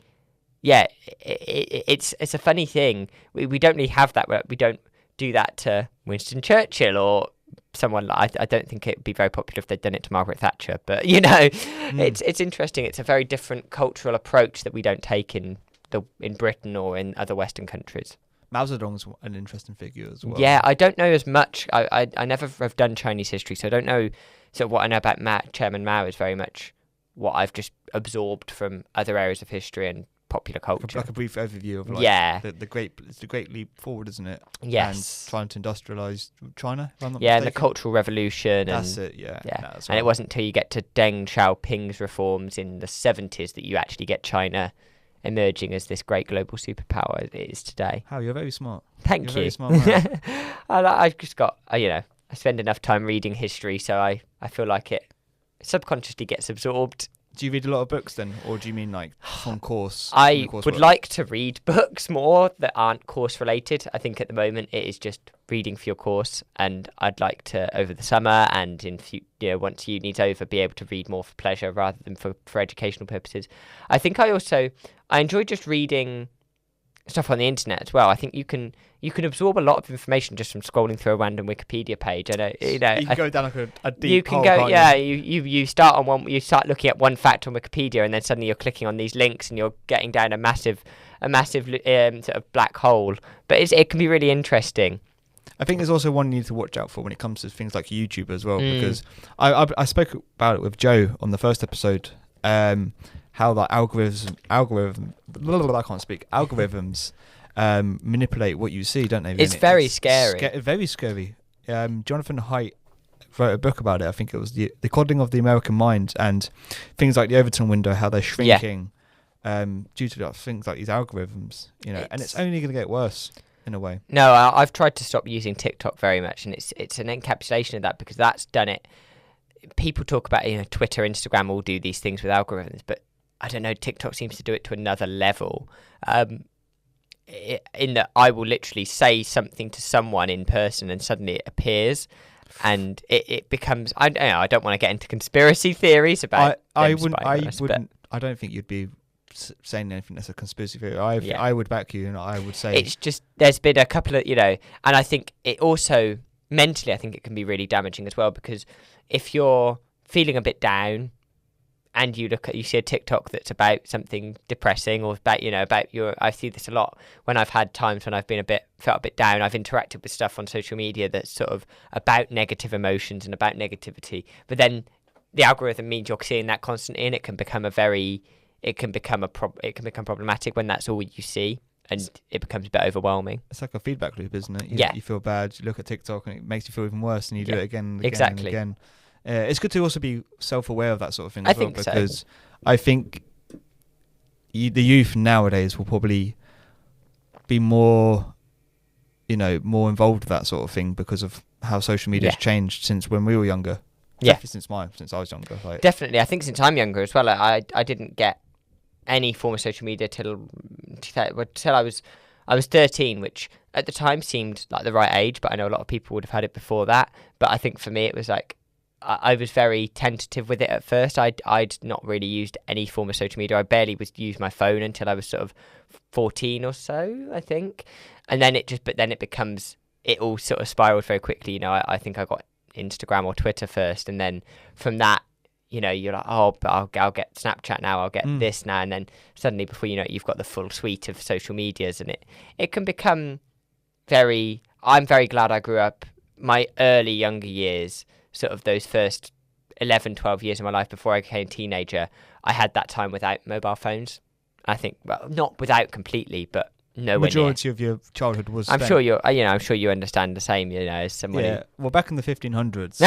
yeah, it's a funny thing. We don't really have that. We don't do that to Winston Churchill or someone like. I don't think it would be very popular if they'd done it to Margaret Thatcher. But it's interesting. It's a very different cultural approach that we don't take in Britain or in other Western countries. Mao Zedong's an interesting figure as well. Yeah, I don't know as much. I never have done Chinese history, so I don't know. So what I know about Chairman Mao is very much what I've just absorbed from other areas of history and popular culture. Like a brief overview of the great leap forward, isn't it? Yes. And trying to industrialize China, if I'm not mistaken. And the Cultural Revolution. That's it, yeah. And it wasn't until you get to Deng Xiaoping's reforms in the 70s that you actually get China emerging as this great global superpower it is today. You're very smart. Thank you. Very smart man. I've just got, I spend enough time reading history, so I feel like it subconsciously gets absorbed. Do you read a lot of books then, or do you mean like from course? I would like to read books more that aren't course related. I think at the moment it is just reading for your course, and I'd like to over the summer and once uni's over, be able to read more for pleasure rather than for educational purposes. I think I enjoy just reading stuff on the internet as well. I think you can absorb a lot of information just from scrolling through a random Wikipedia page. You can go down like a deep you can hole, go, can't you start on one, you start looking at one fact on Wikipedia, and then suddenly you're clicking on these links and you're getting down a massive sort of black hole. But it can be really interesting. I think there's also one you need to watch out for when it comes to things like YouTube as well, because I spoke about it with Joe on the first episode. How like algorithms manipulate what you see, don't they? It's very scary. Very scary. Jonathan Haidt wrote a book about it. I think it was the Coddling of the American Mind, and things like the Overton window, how they're shrinking due to things like these algorithms. And it's only going to get worse in a way. No, I've tried to stop using TikTok very much, and it's an encapsulation of that, because that's done it. People talk about Twitter, Instagram all do these things with algorithms, but I don't know, TikTok seems to do it to another level. In that I will literally say something to someone in person and suddenly it appears, and it becomes. I don't want to get into conspiracy theories about. I don't think you'd be saying anything that's a conspiracy theory. I would back you, and I would say it's just there's been a couple of and I think it also mentally I think it can be really damaging as well, because if you're feeling a bit down and you see a TikTok that's about something depressing or about I see this a lot when I've had times when I've been felt a bit down. I've interacted with stuff on social media that's sort of about negative emotions and about negativity, but then the algorithm means you're seeing that constantly, and it can become problematic when that's all you see, and it becomes a bit overwhelming. It's like a feedback loop, isn't it? You feel bad, you look at TikTok and it makes you feel even worse, and you do it again and again and again. It's good to also be self-aware of that sort of thing as well, because I think the youth nowadays will probably be more involved with that sort of thing because of how social media has changed since when we were younger. Since I was younger. Definitely, I think since I'm younger as well. I didn't get any form of social media till I was 13, which at the time seemed like the right age, but I know a lot of people would have had it before that. But I think for me it was like I was very tentative with it at first. I'd not really used any form of social media. I barely used my phone until I was sort of 14 or so, I think. And then it all sort of spiraled very quickly. I think I got Instagram or Twitter first, and then from that, you're like, oh, but I'll get Snapchat now, I'll get this now, and then suddenly before you know it, you've got the full suite of social medias, and it can become I'm very glad I grew up my early younger years, sort of those first 11, 12 years of my life before I became a teenager, I had that time without mobile phones. I think, well, not without completely, but nowhere majority near. Of your childhood was I'm sure you understand the same, as someone. Yeah. Well, back in the 1500s.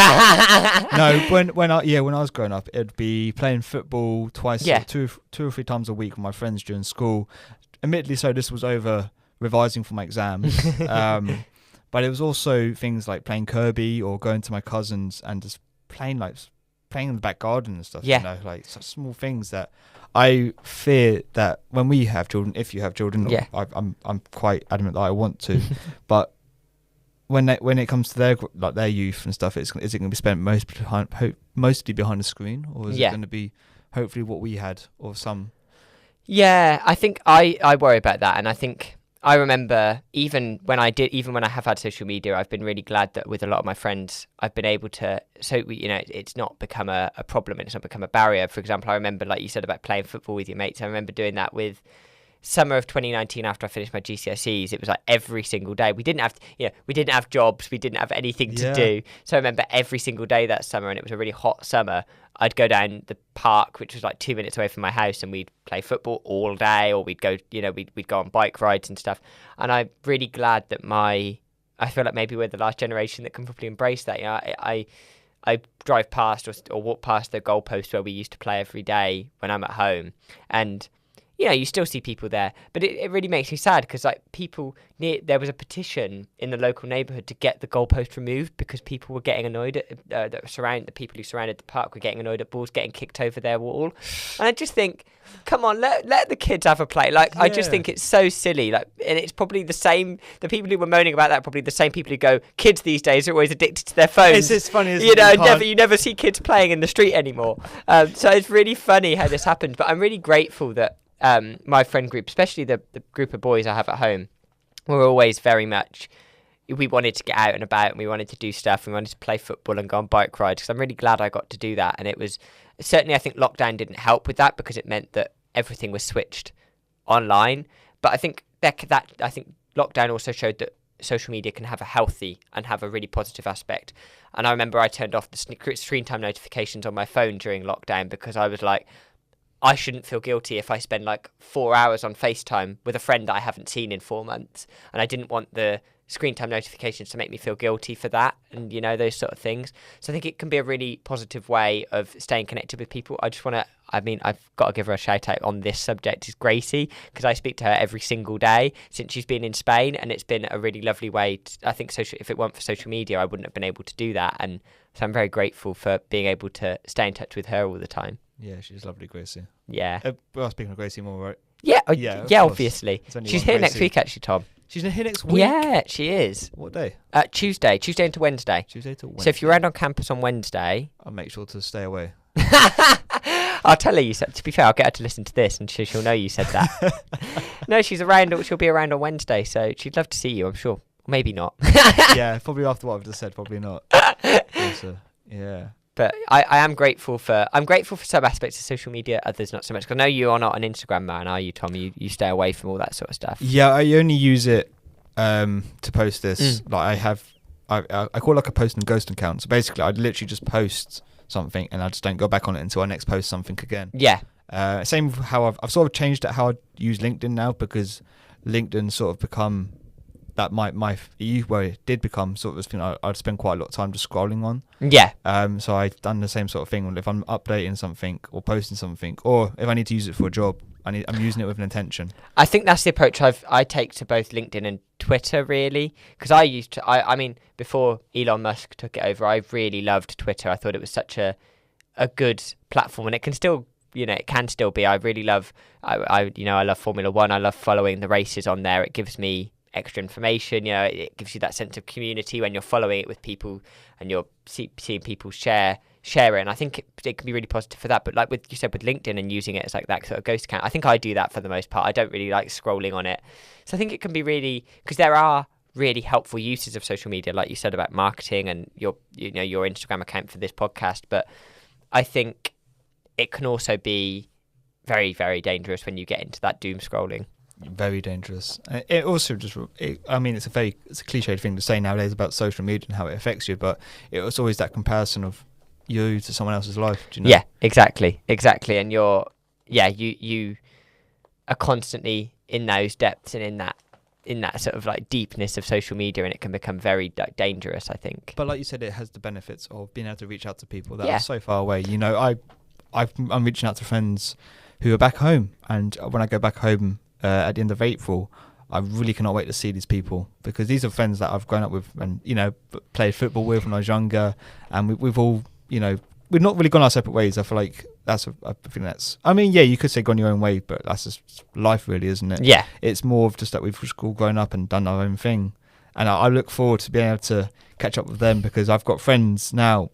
No, when I was growing up, it'd be playing football two or three times a week with my friends during school. Admittedly, so this was over revising for my exams. But it was also things like playing Kirby or going to my cousins and just playing in the back garden and stuff. Yeah. Like such small things that I fear that when we have children, if you have children, I'm quite adamant that I want to, but when it comes to their youth and stuff, is it going to be spent mostly behind the screen, or is it going to be hopefully what we had, or some. Yeah, I think I worry about that, and I think I remember even when I have had social media, I've been really glad that with a lot of my friends, I've been able to. So it's not become a problem, and it's not become a barrier. For example, I remember, like you said, about playing football with your mates. I remember doing that with summer of 2019 after I finished my GCSEs. It was like every single day. We didn't have jobs, we didn't have anything to do. So I remember every single day that summer, and it was a really hot summer, I'd go down the park, which was like 2 minutes away from my house, and we'd play football all day, or we'd go, we'd go on bike rides and stuff. And I'm really glad that I feel like maybe we're the last generation that can probably embrace that. I drive past or walk past the goalpost where we used to play every day when I'm at home, and you still see people there, but it really makes me sad because there was a petition in the local neighbourhood to get the goalpost removed because people were getting annoyed at the people who surrounded the park were getting annoyed at balls getting kicked over their wall. And I just think, come on, let the kids have a play. I just think it's so silly. And it's probably the same. The people who were moaning about that are probably the same people who go, kids these days are always addicted to their phones. It's funny, isn't it? You never see kids playing in the street anymore. So it's really funny how this happened. But I'm really grateful that my friend group, especially the group of boys I have at home, were always very much, we wanted to get out and about, and we wanted to do stuff, and we wanted to play football and go on bike rides, because I'm really glad I got to do that. And it was certainly, I think lockdown didn't help with that because it meant that everything was switched online. But I think I think lockdown also showed that social media can have a healthy and have a really positive aspect. And I remember I turned off the screen time notifications on my phone during lockdown because I was like, I shouldn't feel guilty if I spend 4 hours on FaceTime with a friend that I haven't seen in 4 months. And I didn't want the screen time notifications to make me feel guilty for that and, those sort of things. So I think it can be a really positive way of staying connected with people. I've got to give her a shout out on this subject is Gracie, because I speak to her every single day since she's been in Spain, and it's been a really lovely way. I think if it weren't for social media, I wouldn't have been able to do that. And so I'm very grateful for being able to stay in touch with her all the time. Yeah, she's lovely, Gracie. Yeah. Well, speaking of Gracie more, right? Yeah, obviously. She's here next week, actually, Tom. She's here next week? Yeah, she is. What day? Tuesday into Wednesday. Tuesday to Wednesday. So if you're around on campus on Wednesday... I'll make sure to stay away. I'll tell her you said. To be fair, I'll get her to listen to this, and she'll know you said that. No, she'll be around on Wednesday, so she'd love to see you, I'm sure. Maybe not. Yeah, probably after what I've just said, probably not. Yeah. But I am grateful for some aspects of social media, others not so much. Because I know you are not an Instagram man, are you, Tom? You stay away from all that sort of stuff. Yeah, I only use it to post this. I call it a post and ghost account. So basically, I'd literally just post something and I just don't go back on it until I next post something again. Yeah. Same with how I've sort of changed it how I use LinkedIn now, because LinkedIn sort of become that it did become sort of this thing I'd spend quite a lot of time just scrolling on. Yeah. So I've done the same sort of thing. If I'm updating something or posting something, or if I need to use it for a job, I'm using it with an intention. I think that's the approach I take to both LinkedIn and Twitter, really, because I mean, before Elon Musk took it over, I really loved Twitter. I thought it was such a good platform, and it can still be. I really love. I love Formula One. I love following the races on there. It gives me extra information. It gives you that sense of community when you're following it with people and you're seeing people share it, and I think it can be really positive for that. But like you said with LinkedIn and using it as like that sort of ghost account, I think I do that for the most part. I don't really like scrolling on it, so I think it can be really, because there are really helpful uses of social media, like you said about marketing and your Instagram account for this podcast. But I think it can also be very, very dangerous when you get into that doom scrolling. Very dangerous. It also it's a cliched thing to say nowadays about social media and how it affects you, but it was always that comparison of you to someone else's life. Do you know? Yeah, exactly. And you are constantly in those depths and in that sort of like deepness of social media, and it can become very dangerous, I think. But like you said, it has the benefits of being able to reach out to people that are so far away. I'm reaching out to friends who are back home, and when I go back home at the end of April, I really cannot wait to see these people, because these are friends that I've grown up with and played football with when I was younger, and we've all we've not really gone our separate ways. I feel like you could say gone your own way, but that's just life, really, isn't it? Yeah, it's more of just that we've just all grown up and done our own thing, and I look forward to being able to catch up with them, because I've got friends now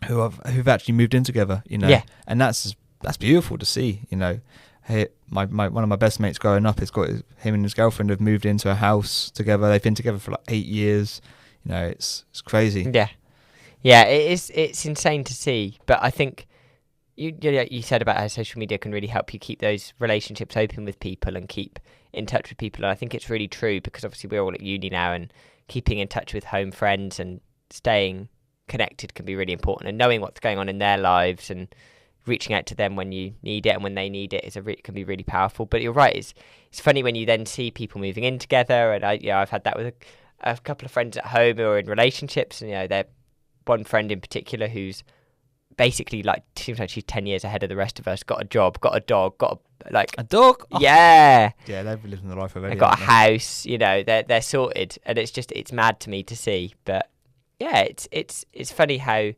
who've actually moved in together, and that's that's beautiful to see. You know, hey, my one of my best mates growing up has got him and his girlfriend have moved into a house together. They've been together for like 8 years. You know, it's crazy. Yeah, it is. It's insane to see, but I think you said about how social media can really help you keep those relationships open with people and keep in touch with people. And I think it's really true because obviously we're all at uni now, and keeping in touch with home friends and staying connected can be really important. And knowing what's going on in their lives and reaching out to them when you need it and when they need it can be really powerful. But you're right. It's funny when you then see people moving in together, and I've had that with a couple of friends at home who are in relationships, and they're one friend in particular who's basically like seems like she's 10 years ahead of the rest of us. Got a job, got a dog, got a dog. Oh. Yeah, they've lived the life already. They've got a house. They're sorted, and it's mad to me to see. But yeah, it's funny how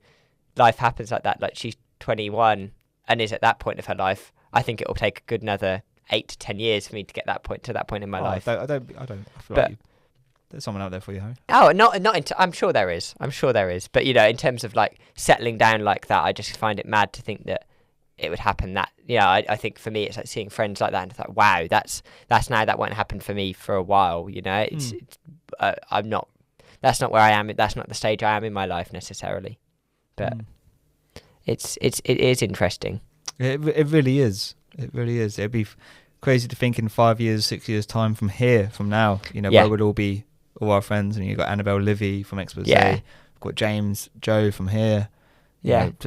life happens like that. Like she's 21 and is at that point of her life. I think it will take a good another 8 to 10 years for me to get that point in my life. I don't. I feel like there's someone out there for you, Harry. Oh, I'm sure there is. But in terms of like settling down like that, I just find it mad to think that it would happen. That I think for me, it's like seeing friends like that, and it's like, wow, that's now that won't happen for me for a while. I'm not. That's not where I am. That's not the stage I am in my life necessarily. But it is interesting. It really is. It really is. It'd be crazy to think in 5 years, 6 years time from now. Where would all our friends? And you've got Annabelle, Livy from Expose. Yeah. We've got James, Joe from here. What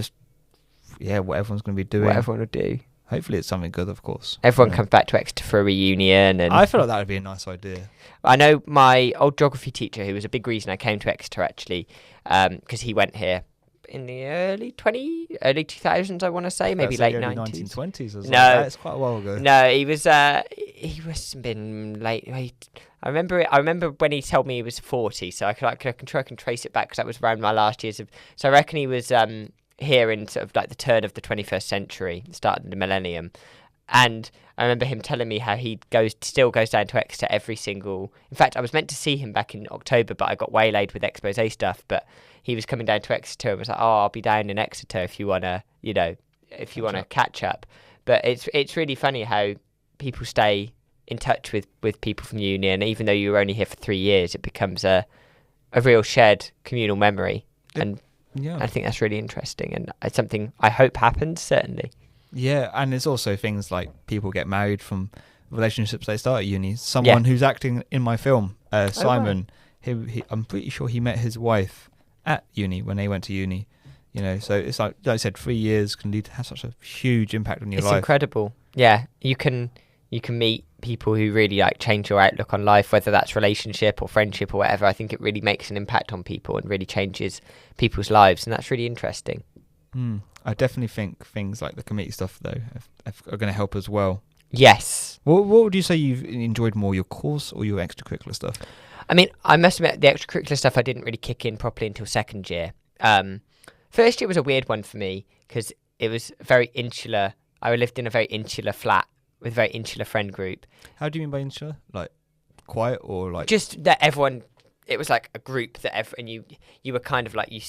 everyone's going to be doing. What everyone will do. Hopefully it's something good, of course. Everyone comes back to Exeter for a reunion. And I feel like that would be a nice idea. I know my old geography teacher, who was a big reason I came to Exeter actually, because he went here in the early 2000s, I want to say, maybe late 90s. 1920s or something. No, it's quite a while ago. No, he was been late. I remember when he told me he was 40, so I can trace it back because that was around my last years of. So I reckon he was here in sort of like the turn of the 21st century, start of the millennium. And I remember him telling me how he still goes down to Exeter every single. In fact, I was meant to see him back in October, but I got waylaid with Expose stuff. But he was coming down to Exeter and was like, "Oh, I'll be down in Exeter if you wanna, catch up." But it's really funny how people stay in touch with people from uni, and even though you were only here for 3 years, it becomes a real shared communal memory. And I think that's really interesting, and it's something I hope happens certainly. Yeah, and it's also things like people get married from relationships they start at uni. Someone who's acting in my film, Simon, I'm pretty sure he met his wife at uni when they went to uni. So it's like I said, 3 years can have such a huge impact on your life. It's incredible. Yeah, you can meet people who really change your outlook on life, whether that's relationship or friendship or whatever. I think it really makes an impact on people and really changes people's lives, and that's really interesting. I definitely think things like the committee stuff, though, are going to help as well. Yes. What would you say you've enjoyed more, your course or your extracurricular stuff? I mean, I must admit, the extracurricular stuff I didn't really kick in properly until second year. First year was a weird one for me because it was very insular. I lived in a very insular flat with a very insular friend group. How do you mean by insular? Like quiet or like? Just that everyone. It was like a group that and you were kind of like you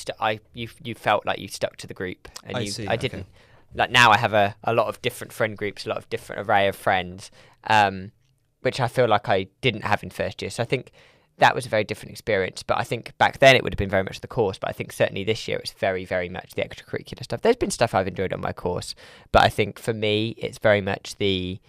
felt like you stuck to the group, and I didn't. Like now I have a lot of different friend groups, a lot of different array of friends, which I feel like I didn't have in first year. So I think that was a very different experience. But I think back then it would have been very much the course. But I think certainly this year it's very, very much the extracurricular stuff. There's been stuff I've enjoyed on my course, but I think for me it's very much the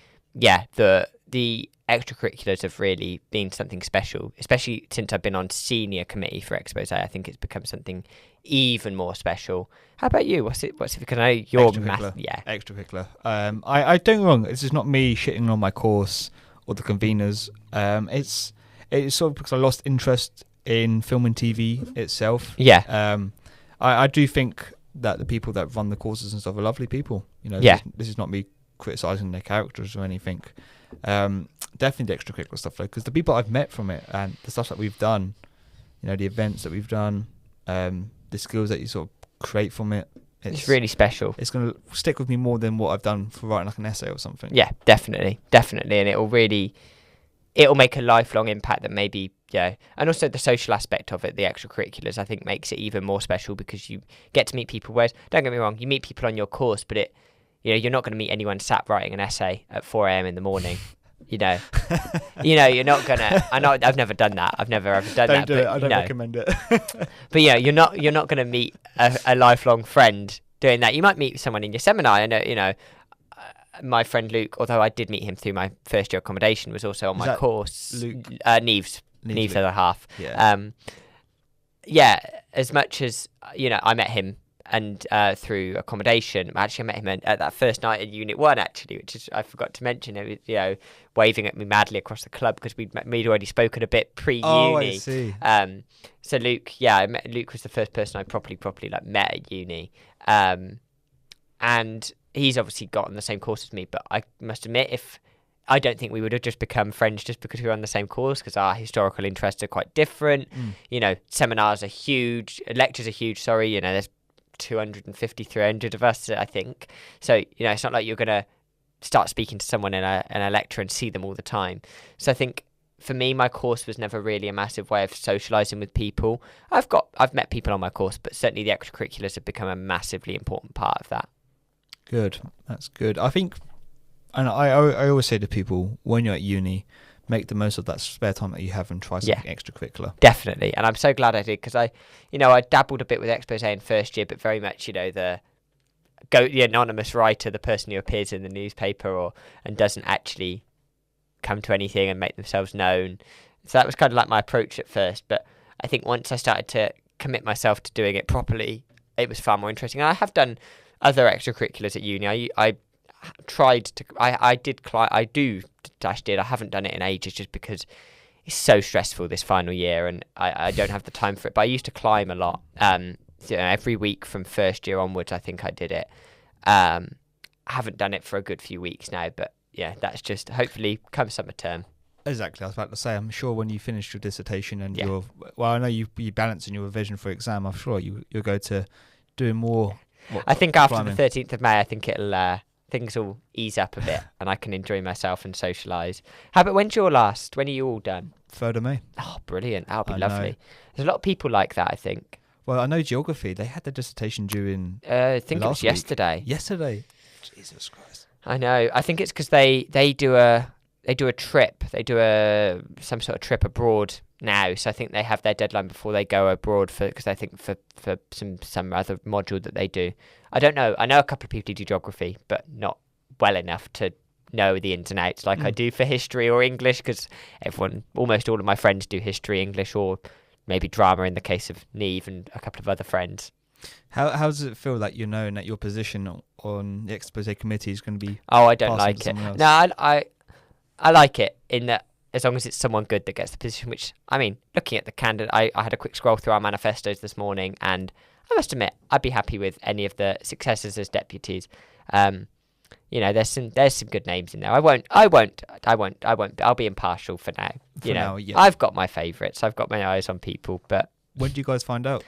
extracurriculars have really been something special, especially since I've been on senior committee for Expose. I think it's become something even more special. How about you? What's it? Because I know you're extracurricular. I don't get me wrong. This is not me shitting on my course or the conveners. It's sort of because I lost interest in film and TV itself. Yeah. I do think that the people that run the courses and stuff are lovely people. This is not me criticizing their characters or anything. Definitely the extracurricular stuff though, because the people I've met from it and the stuff that we've done, the events that we've done, the skills that you sort of create from it, it's really special. It's going to stick with me more than what I've done for writing like an essay or something. Yeah, definitely, and it'll make a lifelong impact that maybe. Yeah, and also the social aspect of it, the extracurriculars, I think makes it even more special because you get to meet people. Whereas, don't get me wrong, you meet people on your course, but you're not going to meet anyone sat writing an essay at 4 a.m. in the morning. You're not gonna. I've never done that. I've never ever done Don't that. do it. I don't recommend it. But you're not gonna meet a lifelong friend doing that. You might meet someone in your seminar. I know, my friend Luke, although I did meet him through my first year accommodation, was also on my course. Luke? Neves other half. Yeah. As much as I met him and through accommodation. Actually, I met him at that first night in Unit 1, actually, which is, I forgot to mention. It was, waving at me madly across the club because we'd already spoken a bit pre-uni. Oh, I see. So Luke, Luke was the first person I properly met at uni. And he's obviously got on the same course as me, but I must admit, I don't think we would have just become friends just because we were on the same course, because our historical interests are quite different. Seminars are huge, lectures are huge, there's 250, 300 of us, I think. So, it's not like you're going to start speaking to someone in a lecture and see them all the time. So I think for me, my course was never really a massive way of socialising with people. I've met people on my course, but certainly the extracurriculars have become a massively important part of that. Good. That's good. I think, and I always say to people, when you're at uni, make the most of that spare time that you have and try something extracurricular. Definitely. And I'm so glad I did, because I dabbled a bit with expose in first year, but very much, the anonymous writer, the person who appears in the newspaper and doesn't actually come to anything and make themselves known. So that was kind of like my approach at first. But I think once I started to commit myself to doing it properly, it was far more interesting. And I have done other extracurriculars at uni. I haven't done it in ages just because it's so stressful this final year and I don't have the time for it. But I used to climb a lot. Every week from first year onwards, I think I did it. I haven't done it for a good few weeks now, but yeah, that's just hopefully come summer term. Exactly. I was about to say, I'm sure when you finish your dissertation and I know you balance in your revision for exam, I'm sure you'll go to doing more. I think after the 13th of May, I think things will ease up a bit and I can enjoy myself and socialise. How about when are you all done? 3rd of May. Oh, brilliant. That'll be lovely. There's a lot of people like that, I think. Well, I know geography. They had their dissertation due in I think it was yesterday. Yesterday? Jesus Christ. I know. I think it's because they do a trip. They do some sort of trip abroad now. So I think they have their deadline before they go abroad because I think for some other module that they do. I don't know. I know a couple of people who do geography, but not well enough to know the ins and outs like I do for history or English, because almost all of my friends do history, English, or maybe drama in the case of Neve and a couple of other friends. How does it feel that knowing that your position on the expose committee is going to be? Oh, I don't like it. No, I like it in that as long as it's someone good that gets the position, which, I mean, looking at the candidate, I had a quick scroll through our manifestos this morning, and I must admit, I'd be happy with any of the successors as deputies. There's some good names in there. I'll be impartial for now. Now, yeah. I've got my favourites. I've got my eyes on people, but when do you guys find out?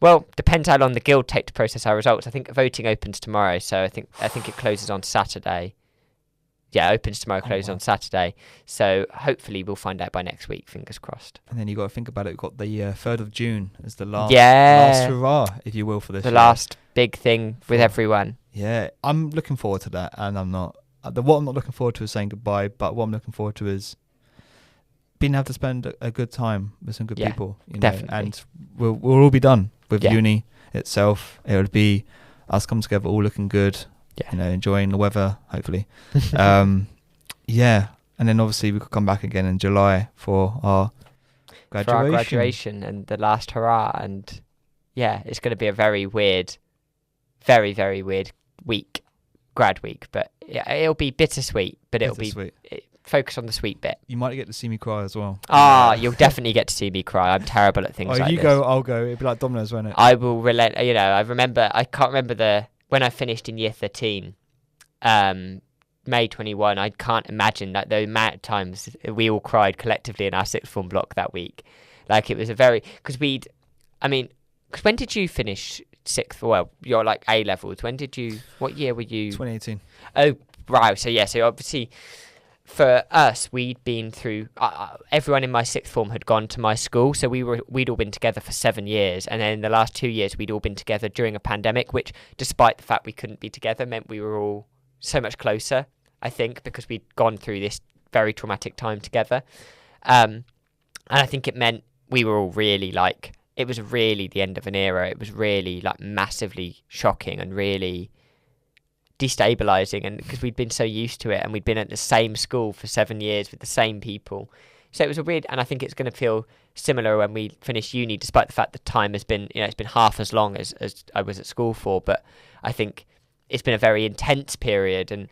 Well, depends how long the guild take to process our results. I think voting opens tomorrow, so I think it closes on Saturday. Yeah, opens tomorrow, closes on Saturday. So hopefully we'll find out by next week, fingers crossed. And then you got to think about it. We've got the 3rd of June as the last hurrah, if you will, for this. Last big thing with everyone. Yeah, I'm looking forward to that, and I'm not. What I'm not looking forward to is saying goodbye, but what I'm looking forward to is being able to spend a good time with some good people. Definitely. And we'll all be done with uni itself. It would be us come together, all looking good. Enjoying the weather, hopefully. And then obviously we could come back again in July for our graduation. And the last hurrah. And it's going to be a very weird, very, very weird week, grad week. But it'll be bittersweet, but it'll be focus on the sweet bit. You might get to see me cry as well. You'll definitely get to see me cry. I'm terrible at things like this. You go, I'll go. It'll be like dominoes, won't it? I will relent. I can't remember when I finished in year 13, May 21, I can't imagine that the amount of times we all cried collectively in our sixth form block that week. Like, it was because when did you finish sixth? Well, you're like A levels. What year were you? 2018. Oh, right. So obviously for us, we'd been through, everyone in my sixth form had gone to my school, so we'd all been together for 7 years, and then in the last 2 years we'd all been together during a pandemic, which, despite the fact we couldn't be together, meant we were all so much closer, I think, because we'd gone through this very traumatic time together. And I think it meant we were all really like, it was really the end of an era. It was really like massively shocking and really destabilizing, and because we'd been so used to it, and we'd been at the same school for 7 years with the same people. So it was a weird, and I think it's going to feel similar when we finish uni, despite the fact that time has been, it's been half as long as I was at school for. But I think it's been a very intense period, and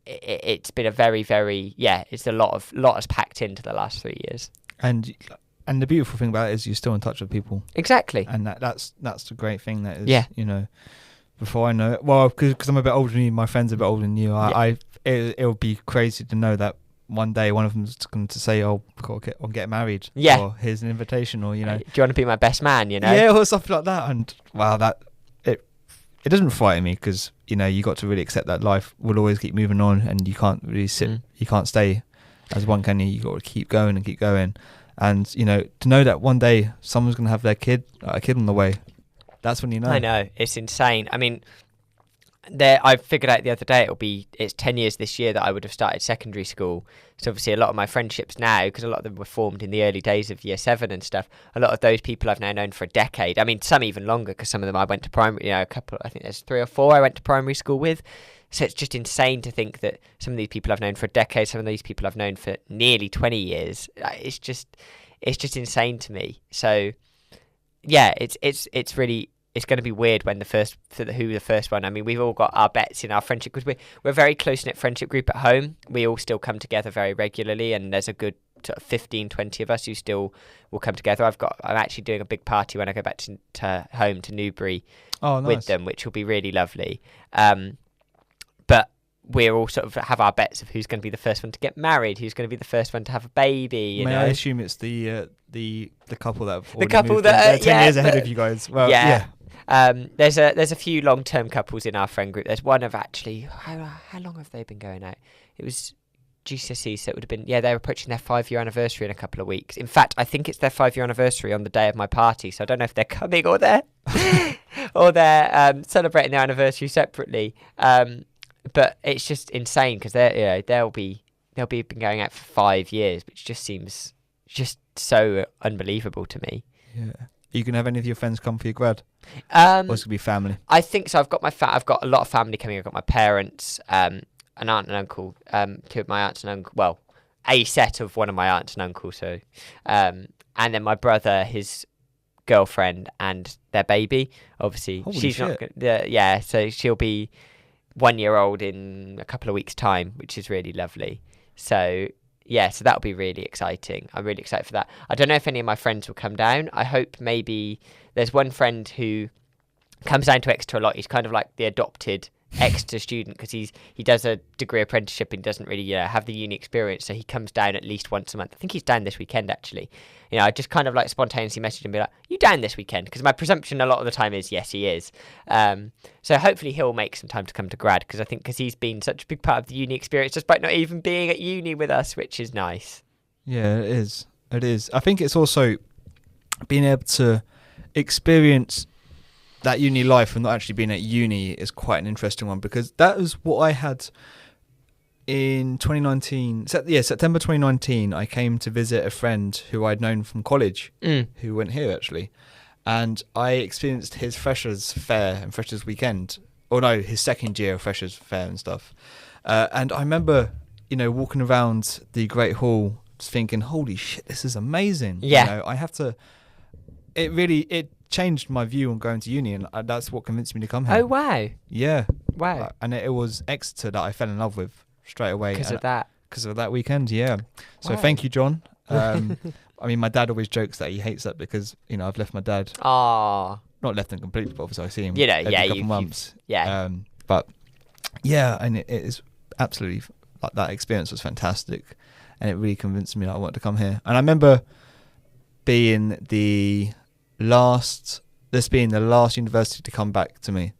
it's been a very, very, it's a lot has packed into the last 3 years. And the beautiful thing about it is you're still in touch with people. Exactly. And that's the great thing. That is, before I know it, well, because I'm a bit older than you, my friends are a bit older than you. It would be crazy to know that one day one of them's going to say, "Oh, I'll get married." Yeah. Or here's an invitation, or do you want to be my best man? Yeah, or something like that. And wow, it doesn't frighten me, because you got to really accept that life will always keep moving on, and you can't really sit, you can't stay as one, can you? You got to keep going and keep going, and to know that one day someone's going to have a kid on the way. That's when you know. I know, it's insane. I mean, I figured out the other day it's 10 years this year that I would have started secondary school. So obviously a lot of my friendships now, because a lot of them were formed in the early days of year 7 and stuff, a lot of those people I've now known for a decade. I mean, some even longer, because some of them I went to primary, a couple, I think there's 3 or 4 I went to primary school with. So it's just insane to think that some of these people I've known for a decade, some of these people I've known for nearly 20 years. It's just insane to me. So yeah, it's really, it's going to be weird when the first one. I mean, we've all got our bets in our friendship, because we're a very close-knit friendship group at home. We all still come together very regularly, and there's a good sort of 15, 20 of us who still will come together. I'm actually doing a big party when I go back to home to Newbury with them, which will be really lovely. But we're all sort of have our bets of who's going to be the first one to get married, who's going to be the first one to have a baby. May I assume it's the couple that have the couple that are 10 years ahead of you guys? Well, yeah. There's a few long-term couples in our friend group. There's one of actually, how long have they been going out? It was GCSE, so it would have been, they're approaching their 5-year anniversary in a couple of weeks. In fact, I think it's their 5-year anniversary on the day of my party, so I don't know if they're coming or they're celebrating their anniversary separately. But it's just insane, because they'll be been going out for 5 years, which just seems just so unbelievable to me. Yeah. Are you gonna have any of your friends come for your grad? Or it's gonna be family? I think so. I've got a lot of family coming. I've got my parents, an aunt and uncle, 2 of my aunts and uncle. Well, a set of one of my aunts and uncles. So, and then my brother, his girlfriend, and their baby. Obviously, Holy she's shit. not. So she'll be 1 year old in a couple of weeks' time, which is really lovely. So so that'll be really exciting. I'm really excited for that. I don't know if any of my friends will come down. I hope maybe there's one friend who comes down to Exeter a lot. He's kind of like the adopted Exeter student, because he does a degree apprenticeship and doesn't really have the uni experience, so he comes down at least once a month. I think he's down this weekend actually. I just kind of like spontaneously message him and be like, "You down this weekend?" Because my presumption a lot of the time is yes, he is. So hopefully he'll make some time to come to grad, because he's been such a big part of the uni experience despite not even being at uni with us, which is nice. Yeah, it is. I think it's also being able to experience that uni life and not actually being at uni is quite an interesting one, because that was what I had in 2019. September 2019, I came to visit a friend who I'd known from college, who went here actually, and I experienced his freshers fair and freshers weekend, or no, his second year of freshers fair and stuff. And I remember, walking around the Great Hall thinking, holy shit, this is amazing. Yeah. I have to, it changed my view on going to uni, and that's what convinced me to come here. Oh, wow. Yeah. Wow. And it was Exeter that I fell in love with straight away. Because of that. Because of that weekend, yeah. So thank you, John. I mean, my dad always jokes that he hates that because, I've left my dad. Aww. Not left him completely, but obviously I see him every couple months. Yeah. But, yeah, and it is absolutely, like, that experience was fantastic. And it really convinced me that I wanted to come here. And I remember being the last university to come back to me.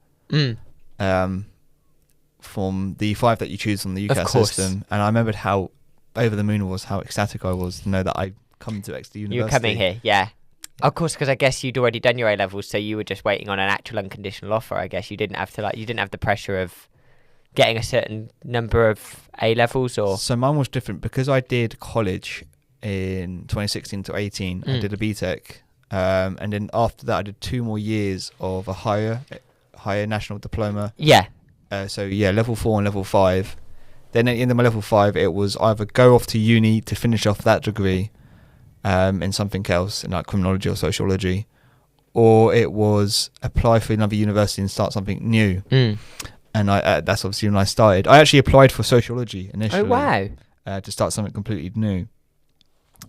From the 5 that you choose on the UCAS system. And I remembered how over the moon how ecstatic I was to know that I'd come to Exeter University. You were coming here, yeah. Of course, because I guess you'd already done your A levels, so you were just waiting on an actual unconditional offer. I guess you didn't have the pressure of getting a certain number of A levels, or So mine was different because I did college in 2016 to 18. I did a BTEC, and then after that I did 2 more years of a higher national diploma. Yeah. So yeah, level 4 and level 5. Then at the end of my level 5, it was either go off to uni to finish off that degree in something else, in like criminology or sociology, or it was apply for another university and start something new. And that's obviously when I started. I actually applied for sociology initially. Oh, wow. To start something completely new.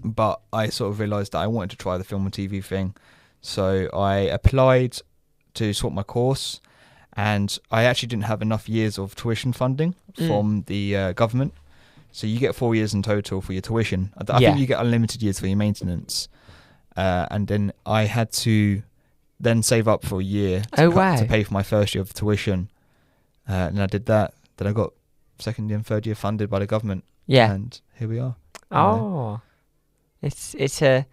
But I sort of realised that I wanted to try the film and TV thing. So I applied to sort my course, and I actually didn't have enough years of tuition funding from the government. So you get 4 years in total for your tuition. I think you get unlimited years for your maintenance. And then I had to then save up for a year to pay for my first year of tuition. And I did that. Then I got second year and third year funded by the government. Yeah. And here we are. Oh. It's a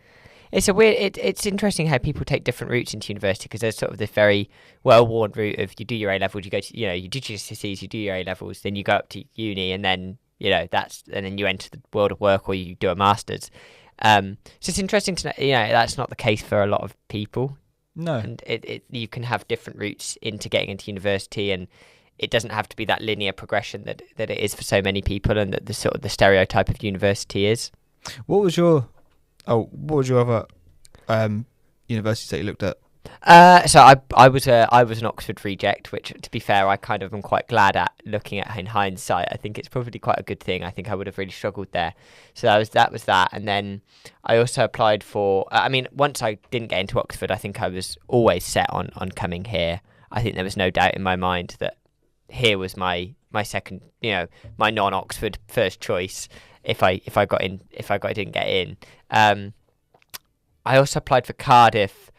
weird. It's interesting how people take different routes into university, because there's sort of this very well-worn route of you do your A levels, you go to you do GCSEs, you do your A levels, then you go up to uni, and then and then you enter the world of work, or you do a master's. So it's interesting to know, that's not the case for a lot of people. No. And you can have different routes into getting into university, and it doesn't have to be that linear progression that it is for so many people, and that the sort of the stereotype of university is. What was your other universities that you looked at? So I was an Oxford reject, which, to be fair, I kind of am quite glad at looking at in hindsight. I think it's probably quite a good thing. I think I would have really struggled there. So that was that. And then I also applied for, once I didn't get into Oxford, I think I was always set on coming here. I think there was no doubt in my mind that here was my second, my non-Oxford first choice if I didn't get in. I also applied for Cardiff,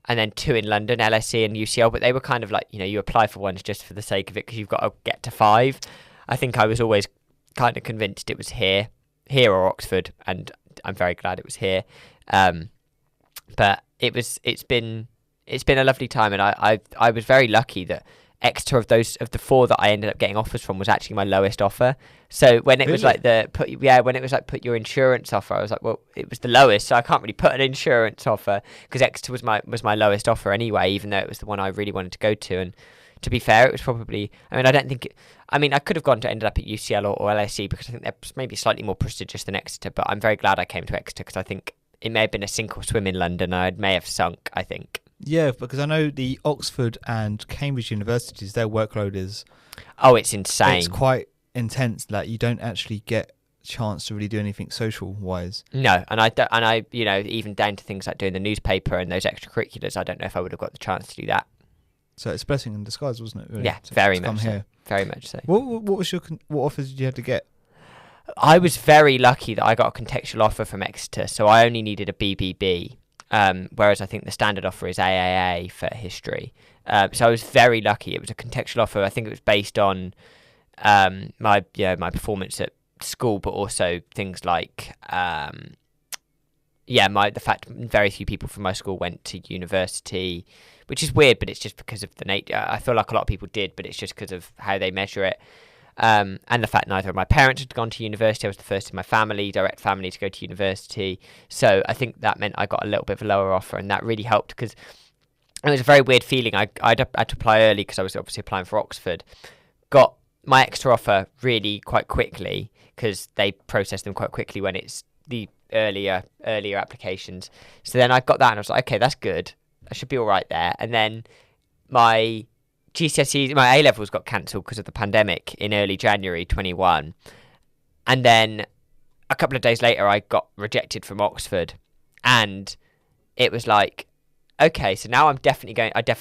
and then 2 in London, LSE and UCL, but they were kind of like, you apply for ones just for the sake of it, because you've got to get to 5. I think I was always kind of convinced it was here or Oxford, and I'm very glad it was here. But it's been a lovely time, and I was very lucky that Exeter, of the 4 that I ended up getting offers from, was actually my lowest offer. So when it was like put your insurance offer, I was like, well, it was the lowest, so I can't really put an insurance offer, because Exeter was my lowest offer anyway, even though it was the one I really wanted to go to. And to be fair, it was probably, I could have ended up at UCL or LSE, because I think they're maybe slightly more prestigious than Exeter, but I'm very glad I came to Exeter, because I think it may have been a sink or swim in London, and I may have sunk, I think. Yeah, because I know the Oxford and Cambridge universities, their workload is... Oh, it's insane. It's quite intense. Like, you don't actually get a chance to really do anything social-wise. No, and I even down to things like doing the newspaper and those extracurriculars, I don't know if I would have got the chance to do that. So it's a blessing in disguise, wasn't it? Really? Yeah, very much so. Very much so. What offers did you have to get? I was very lucky that I got a contextual offer from Exeter, so I only needed a BBB. Whereas I think the standard offer is AAA for history. So I was very lucky. It was a contextual offer. I think it was based on my performance at school, but also things like the fact very few people from my school went to university, which is weird, but it's just because of the nature. I feel like a lot of people did, but it's just because of how they measure it. And the fact neither of my parents had gone to university. I was the first in my direct family to go to university. So I think that meant I got a little bit of a lower offer, and that really helped, because it was a very weird feeling. I had to apply early, because I was obviously applying for Oxford. Got my extra offer really quite quickly, because they process them quite quickly when it's the earlier applications. So then I got that, and I was like, okay, that's good. I should be all right there. And then my GCSEs, my A levels got cancelled because of the pandemic in early January 21, and then a couple of days later I got rejected from Oxford, and it was like, okay, so now I definitely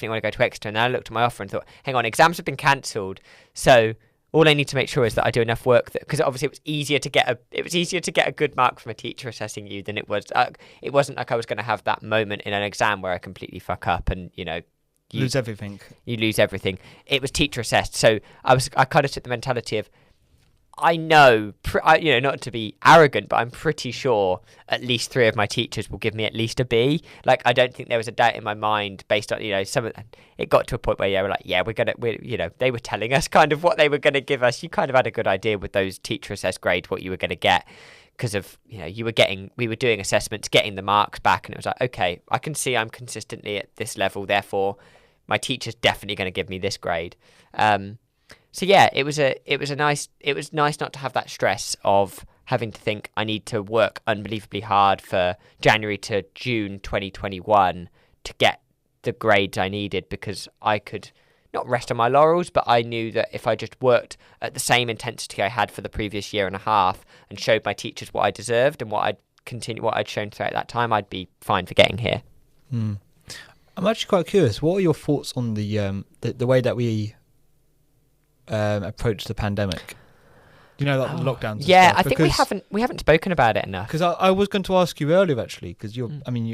want to go to Exeter. And then I looked at my offer and thought, hang on, exams have been cancelled, so all I need to make sure is that I do enough work, because obviously it was easier to get a good mark from a teacher assessing you than it was. It wasn't like I was going to have that moment in an exam where I completely fuck up and you lose everything. You lose everything. It was teacher assessed, so I kind of took the mentality of, I know, not to be arrogant, but I'm pretty sure at least 3 of my teachers will give me at least a B. Like, I don't think there was a doubt in my mind based on, it got to a point where, we're like, yeah, they were telling us kind of what they were going to give us. You kind of had a good idea with those teacher assessed grades, what you were going to get because of, we were doing assessments, getting the marks back. And it was like, okay, I can see I'm consistently at this level. Therefore, my teacher's definitely going to give me this grade. So yeah, it was nice not to have that stress of having to think I need to work unbelievably hard for January to June 2021 to get the grades I needed, because I could not rest on my laurels, but I knew that if I just worked at the same intensity I had for the previous year and a half and showed my teachers what I deserved and what I'd shown throughout that time, I'd be fine for getting here. I'm actually quite curious. What are your thoughts on the way that we approach the pandemic? The lockdowns. Yeah, I think we haven't spoken about it enough. Because I was going to ask you earlier, actually, because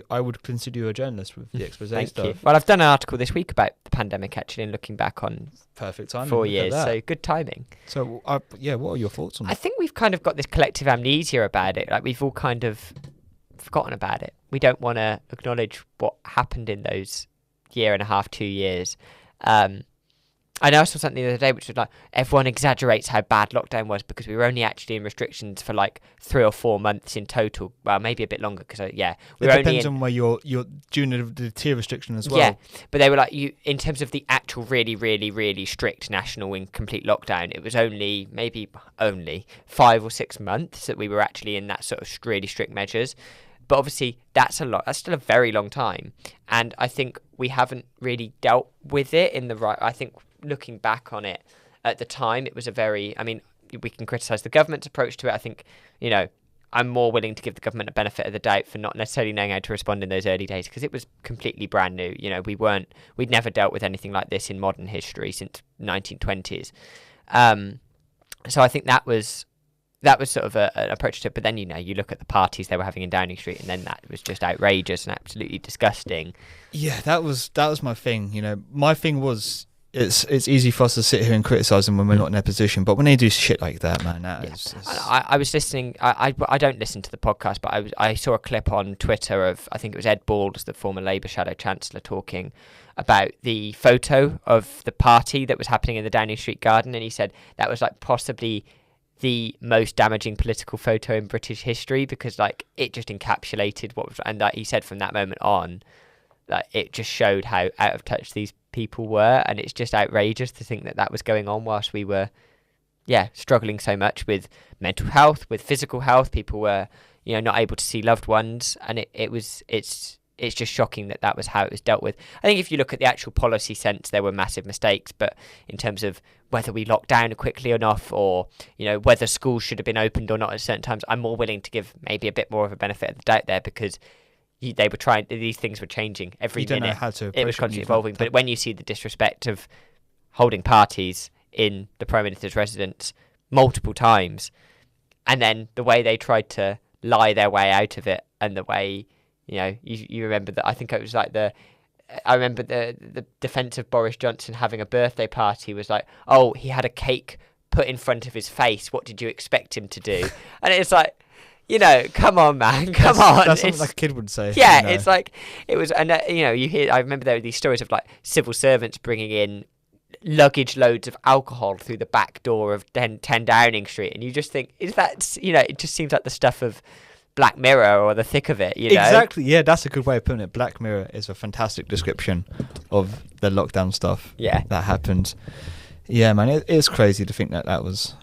I would consider you a journalist with the expose Thank stuff. you. Well, I've done an article this week about the pandemic, actually, and looking back on perfect timing. 4 years, so good timing. So, what are your thoughts on that? I think we've kind of got this collective amnesia about it. Like, we've all kind of forgotten about it. We don't want to acknowledge what happened in those year and a half, 2 years. I know I saw something the other day which was like, everyone exaggerates how bad lockdown was because we were only actually in restrictions for like 3 or 4 months in total. Well, maybe a bit longer because, we it were only depends on where you're during the tier restriction as well. Yeah, but they were like, in terms of the actual really, really, really strict national and complete lockdown, it was only 5 or 6 months that we were actually in that sort of really strict measures. But obviously, that's a lot. That's still a very long time. And I think we haven't really dealt with it in the right... I think looking back on it at the time, it was we can criticise the government's approach to it. I think, I'm more willing to give the government a benefit of the doubt for not necessarily knowing how to respond in those early days, because it was completely brand new. We'd never dealt with anything like this in modern history since 1920s. So I think that was sort of an approach to it. But then, you look at the parties they were having in Downing Street, and then that was just outrageous and absolutely disgusting. Yeah, that was my thing. My thing was, it's easy for us to sit here and criticise them when we're not in their position, but when they do shit like that, man, I was listening. I don't listen to the podcast, but I saw a clip on Twitter of, I think it was Ed Balls, the former Labour Shadow Chancellor, talking about the photo of the party that was happening in the Downing Street Garden, and he said that was like possibly the most damaging political photo in British history, because like it just encapsulated what was, and he said from that moment on that it just showed how out of touch these people were, and it's just outrageous to think that was going on whilst we were struggling so much with mental health, with physical health. People were not able to see loved ones, and it's just shocking that was how it was dealt with. I think if you look at the actual policy sense, there were massive mistakes, but in terms of whether we locked down quickly enough, or whether schools should have been opened or not at certain times, I'm more willing to give maybe a bit more of a benefit of the doubt there, because they were trying. These things were changing every minute. You don't know how to. It was constantly evolving. But when you see the disrespect of holding parties in the Prime Minister's residence multiple times, and then the way they tried to lie their way out of it, and the way you remember that. I think it was like I remember the defence of Boris Johnson having a birthday party was like, oh, he had a cake put in front of his face. What did you expect him to do? And it's like, come on, man, come on. That's something like a kid would say. Yeah, it's like, it was, and you hear, I remember there were these stories of like civil servants bringing in luggage loads of alcohol through the back door of 10 Downing Street, and you just think, is that, it just seems like the stuff of Black Mirror or the thick of it, Exactly, yeah, that's a good way of putting it. Black Mirror is a fantastic description of the lockdown stuff that happened. Yeah, man, it's crazy to think that was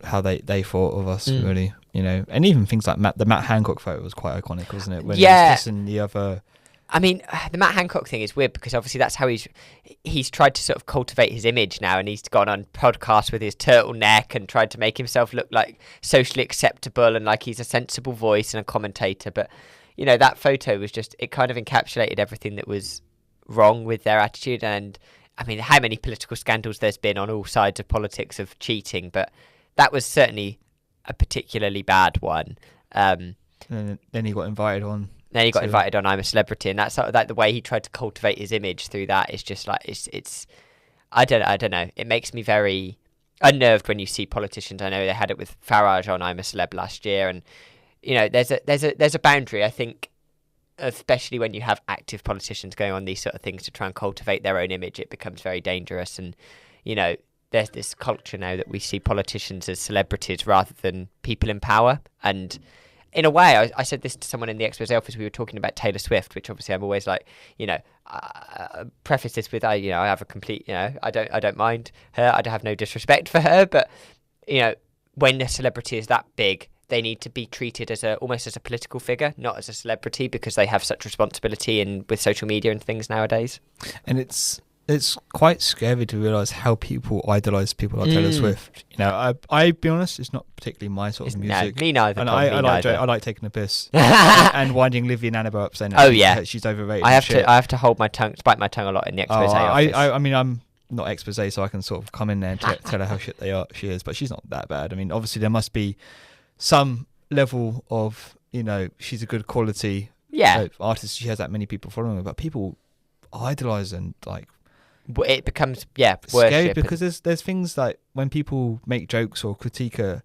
how they thought of us, really. And even things like the Matt Hancock photo was quite iconic, wasn't it? When he was kissing the other. I mean, the Matt Hancock thing is weird, because obviously that's how he's tried to sort of cultivate his image now, and he's gone on podcasts with his turtleneck and tried to make himself look like socially acceptable and like he's a sensible voice and a commentator. But, that photo was just, it kind of encapsulated everything that was wrong with their attitude. And I mean, how many political scandals there's been on all sides of politics of cheating, but that was certainly a particularly bad one. And then he got invited on. Then he got invited on I'm a Celebrity, and that's sort of like the way he tried to cultivate his image through that is just like it's I don't know. It makes me very unnerved when you see politicians. I know they had it with Farage on I'm a Celeb last year, and there's a boundary, I think, especially when you have active politicians going on these sort of things to try and cultivate their own image. It becomes very dangerous, and there's this culture now that we see politicians as celebrities rather than people in power. And in a way, I said this to someone in the expose office. We were talking about Taylor Swift, which obviously I'm always like, preface this with I have a complete, I don't mind her. I don't have no disrespect for her, but when a celebrity is that big, they need to be treated as almost as a political figure, not as a celebrity, because they have such responsibility with social media and things nowadays. And it's quite scary to realise how people idolise people like Taylor Swift. I be honest, it's not particularly my sort of music. No, me neither. And I like taking a piss and winding Livy and Annabelle up, saying she's overrated. I have to bite my tongue a lot in the expose office. I mean, I'm not expose, so I can sort of come in there and tell her how shit she is, but she's not that bad. I mean, obviously there must be some level of, she's a good quality artist. She has that many people following her, but people idolise and like. It becomes scary because there's things like when people make jokes or critique her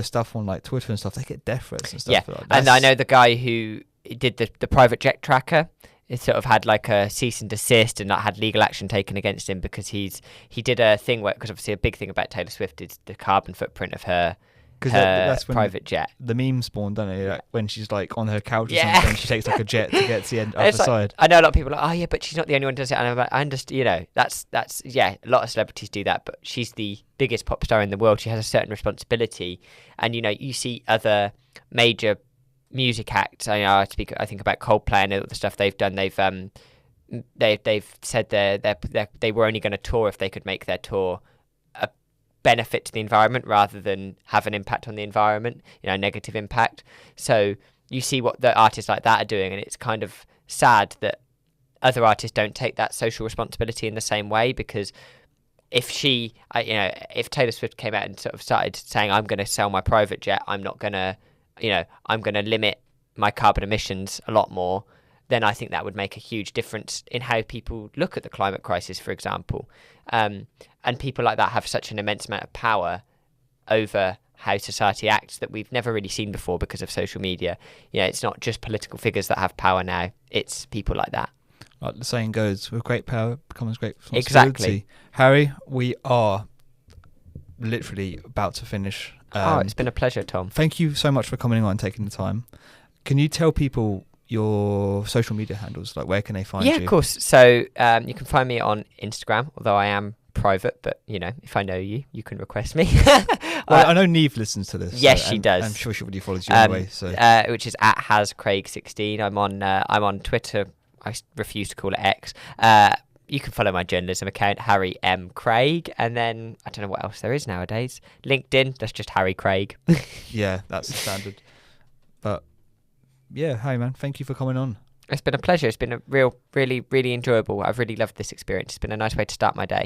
stuff on like Twitter and stuff, they get death threats and stuff. Yeah, and I know the guy who did the private jet tracker. It sort of had like a cease and desist and not had legal action taken against him because he did a thing where, because obviously a big thing about Taylor Swift is the carbon footprint of her. Because that's when private jet. The meme spawned, doesn't it? Like when she's like on her couch or something, she takes like a jet to get to the other side. I know a lot of people are like, oh yeah, but she's not the only one who does it. And I'm like, I understand, that's a lot of celebrities do that, but she's the biggest pop star in the world. She has a certain responsibility, and you see other major music acts. I think about Coldplay and all the stuff they've done. They've said they were only going to tour if they could make their tour benefit to the environment rather than have an impact on the environment, negative impact. So you see what the artists like that are doing, and it's kind of sad that other artists don't take that social responsibility in the same way, because if Taylor Swift came out and sort of started saying, I'm going to sell my private jet, I'm going to limit my carbon emissions a lot more, then I think that would make a huge difference in how people look at the climate crisis, for example. And people like that have such an immense amount of power over how society acts that we've never really seen before because of social media. It's not just political figures that have power now. It's people like that. Like the saying goes, with great power comes great responsibility. Exactly. Harry, we are literally about to finish. It's been a pleasure, Tom. Thank you so much for coming on and taking the time. Can you tell people your social media handles, like where can they find you? Yeah, of course. So you can find me on Instagram, although I am private, but if I know you can request me. Well, I know Neve listens to this. Yes, she does. I'm sure she already follows you anyway. So which is at hascraig16. I'm on Twitter. I refuse to call it X. You can follow my journalism account, Harry M. Craig, and then I don't know what else there is nowadays. LinkedIn, that's just Harry Craig. Yeah, that's the standard. But yeah, Harry, man, thank you for coming on. It's been a pleasure. It's been a really, really enjoyable. I've really loved this experience. It's been a nice way to start my day.